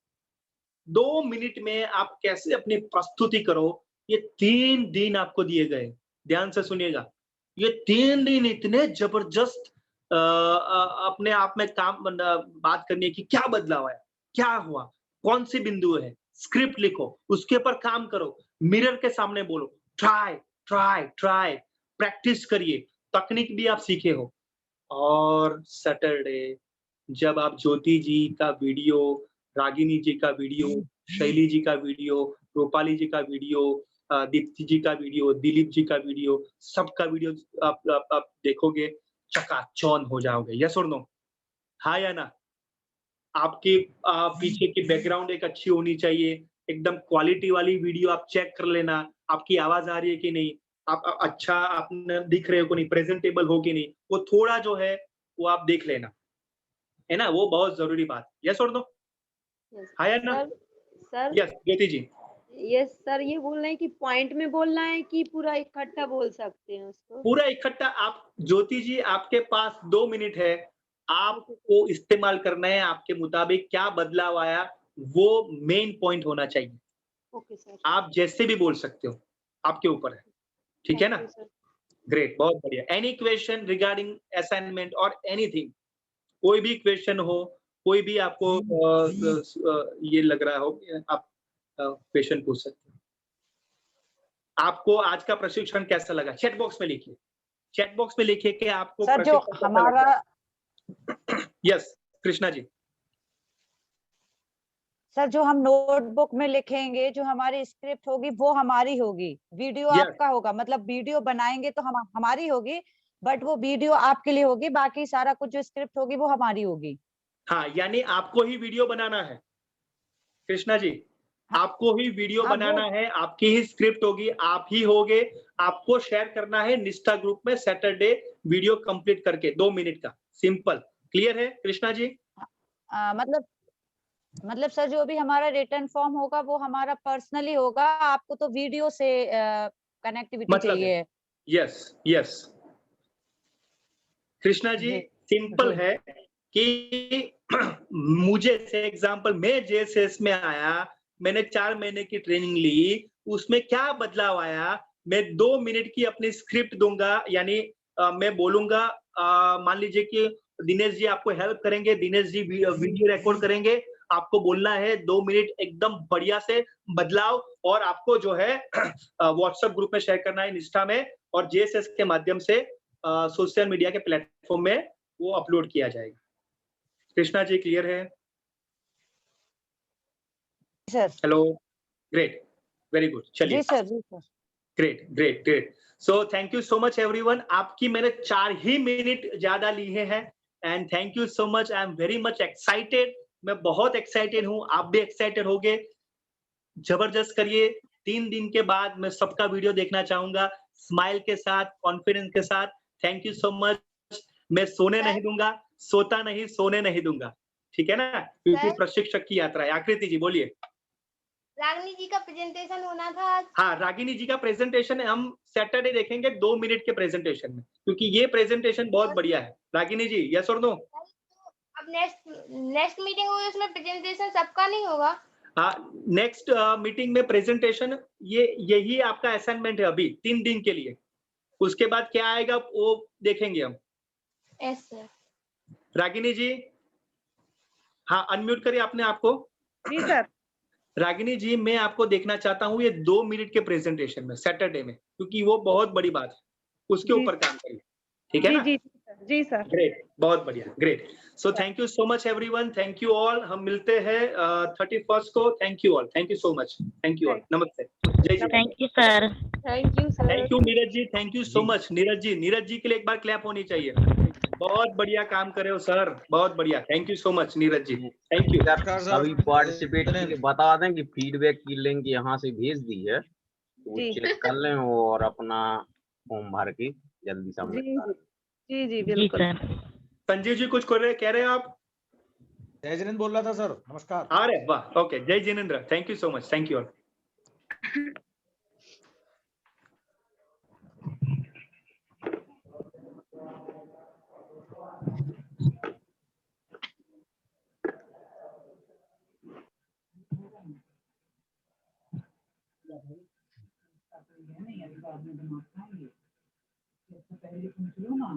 Speaker 1: 2 मिनट में आप कैसे अपनी प्रस्तुति करो, ये 3 दिन आपको दिए गए। ध्यान से सुनिएगा, ये 3 दिन इतने जबरदस्त अपने आप में काम बात करने की, क्या बदलाव आया, क्या हुआ, कौन सी बिंदु है, स्क्रिप्ट लिखो, उसके ऊपर काम करो, मिरर के सामने बोलो, ट्राई ट्राई ट्राई, प्रैक्टिस करिए, तकनीक भी आप सीखे हो। और सैटरडे जब आप ज्योति जी का वीडियो, रागिनी जी का वीडियो, शैली जी का वीडियो, रूपाली जी का वीडियो, दीप्ति जी का वीडियो, दिलीप जी का वीडियो, सबका वीडियो आप देखोगे, चकाचौंध हो जाओगे। यस और नो? हाँ या ना? आपकी पीछे की बैकग्राउंड एक अच्छी होनी चाहिए, एकदम क्वालिटी वाली वीडियो आप चेक कर लेना, आपकी आवाज आ रही है कि नहीं, आप अच्छा आपने दिख रहे हो कि नहीं, प्रेजेंटेबल हो कि नहीं, वो थोड़ा जो है वो आप देख लेना, है ना? वो बहुत जरूरी बात। यस और नो? हाँ या ना?
Speaker 4: सर
Speaker 1: यस ज्योति जी।
Speaker 4: यस सर, ये बोलना है कि पॉइंट में बोलना है कि पूरा इकट्ठा बोल सकते हैं उसको?
Speaker 1: पूरा इकट्ठा। आप ज्योति जी आपके पास 2 मिनट है, आपको इस्तेमाल करना है, आपके मुताबिक क्या बदलाव आया वो मेन पॉइंट होना चाहिए।
Speaker 4: Okay sir.
Speaker 1: आप जैसे भी बोल सकते हो, आपके ऊपर है, ठीक है ना? ग्रेट, बहुत बढ़िया। एनी क्वेश्चन रिगार्डिंग असाइनमेंट और एनीथिंग? कोई भी क्वेश्चन हो, कोई भी आपको ये लग रहा हो, आप क्वेश्चन पूछ सकते हो। आपको आज का प्रशिक्षण कैसा लगा? चैट बॉक्स में लिखिए, चैट बॉक्स में लिखिए कि आपको
Speaker 9: सर जो हमारा
Speaker 1: यस कृष्णा जी।
Speaker 9: सर जो हम नोटबुक में लिखेंगे, जो हमारी स्क्रिप्ट होगी वो हमारी होगी, वीडियो आपका होगा। मतलब वीडियो बनाएंगे तो हमारी होगी, बट वो वीडियो आपके लिए होगी, बाकी सारा कुछ जो स्क्रिप्ट होगी वो हमारी होगी।
Speaker 1: हाँ, यानी आपको ही वीडियो बनाना है कृष्णा जी, आपको ही वीडियो बनाना है, आपकी ही स्क्रिप्ट होगी, आप ही होगे, आपको शेयर करना है निष्ठा ग्रुप में सैटरडे वीडियो कंप्लीट करके 2 मिनट का, सिंपल। क्लियर है कृष्णा जी?
Speaker 9: मतलब सर जो भी हमारा रिटर्न फॉर्म होगा वो हमारा पर्सनली होगा, आपको तो वीडियो से कनेक्टिविटी
Speaker 1: मतलब
Speaker 9: चाहिए।
Speaker 1: यस कृष्णा जी, सिंपल है कि मुझे से एग्जांपल, मैं जेएसएस में आया, मैंने 4 महीने की ट्रेनिंग ली, उसमें क्या बदलाव आया, मैं 2 मिनट की अपनी स्क्रिप्ट दूंगा, यानी मैं बोलूंगा, मान लीजिए कि दिनेश जी आपको हेल्प करेंगे, दिनेश जी वीडियो रिकॉर्ड करेंगे, आपको बोलना है 2 मिनट एकदम बढ़िया से बदलाव, और आपको जो है व्हाट्सएप ग्रुप में शेयर करना है, इंस्टा में, और जेएसएस के माध्यम से सोशल मीडिया के प्लेटफॉर्म में वो अपलोड किया जाएगा। कृष्णा जी क्लियर है?
Speaker 9: Sir.
Speaker 1: Hello, great, very good, चलिए।
Speaker 9: जी सर, जी sir.
Speaker 1: Great. So thank you so much everyone. आपकी मैंने 4 ही मिनट ज्यादा लिए हैं, and thank you so much. I am very much excited, मैं बहुत एक्साइटेड हूँ, आप भी एक्साइटेड होगे। जबरदस्त करिए। 3 दिन के बाद मैं सबका वीडियो देखना चाहूंगा, स्माइल के साथ, कॉन्फिडेंस के साथ। Thank you so much. मैं सोने नहीं दूंगा, सोता नहीं, सोने नहीं दूंगा, ठीक है ना, क्योंकि प्रशिक्षक की यात्रा है। आकृति जी बोलिए।
Speaker 18: रागिनी जी का प्रेजेंटेशन होना था आज।
Speaker 1: हाँ, रागिनी जी का प्रेजेंटेशन हम सैटरडे देखेंगे 2 मिनट के प्रेजेंटेशन में, क्योंकि ये प्रेजेंटेशन बहुत बढ़िया है। रागिनी जी, यस और नो?
Speaker 18: अब नेक्स्ट मीटिंग होगी, उसमें प्रेजेंटेशन सबका नहीं होगा?
Speaker 1: हाँ, नेक्स्ट मीटिंग में प्रेजेंटेशन, यही आपका असाइनमेंट है अभी 3 दिन के लिए। उसके बाद क्या आएगा वो देखेंगे हम।
Speaker 18: Yes sir.
Speaker 1: रागिनी जी, हाँ, अनम्यूट करिए अपने आप को।
Speaker 16: जी सर।
Speaker 1: रागिनी जी, मैं आपको देखना चाहता हूँ ये 2 मिनट के प्रेजेंटेशन में सैटरडे में, क्योंकि वो बहुत बड़ी बात है, उसके ऊपर काम करिए, ठीक है ना?
Speaker 16: जी सर।
Speaker 1: ग्रेट, बहुत बढ़िया, great. So thank you so much everyone, thank you all. हम मिलते हैं 31st को। Thank you all, thank you so much, thank you all, नमस्ते, जय जी।
Speaker 8: Thank you sir.
Speaker 14: Thank you sir.
Speaker 1: Thank you Neeraj ji, thank you so much Neeraj ji के लिए एक बार क्लैप होनी चाहिए। बहुत बढ़िया काम करे हो सर, बहुत बढ़िया। Thank you so much Neeraj ji, thank you.
Speaker 2: अभी पार्टिसिपेट के लिए बता दें कि फीडबैक की लिंक यहाँ से भेज दी है, तो वो चेक कर लें और अपना फॉर्म भर के जल्दी सबमिट कर दें।
Speaker 16: जी बिल्कुल।
Speaker 1: संजीव जी कुछ कह रहे हैं आप?
Speaker 6: जय जिनेंद्र बोल रहा था सर, नमस्कार।
Speaker 1: अरे वाह, ओके, जय Jinendra, thank you so much, thank you all.
Speaker 19: पहले तुम चलो ना।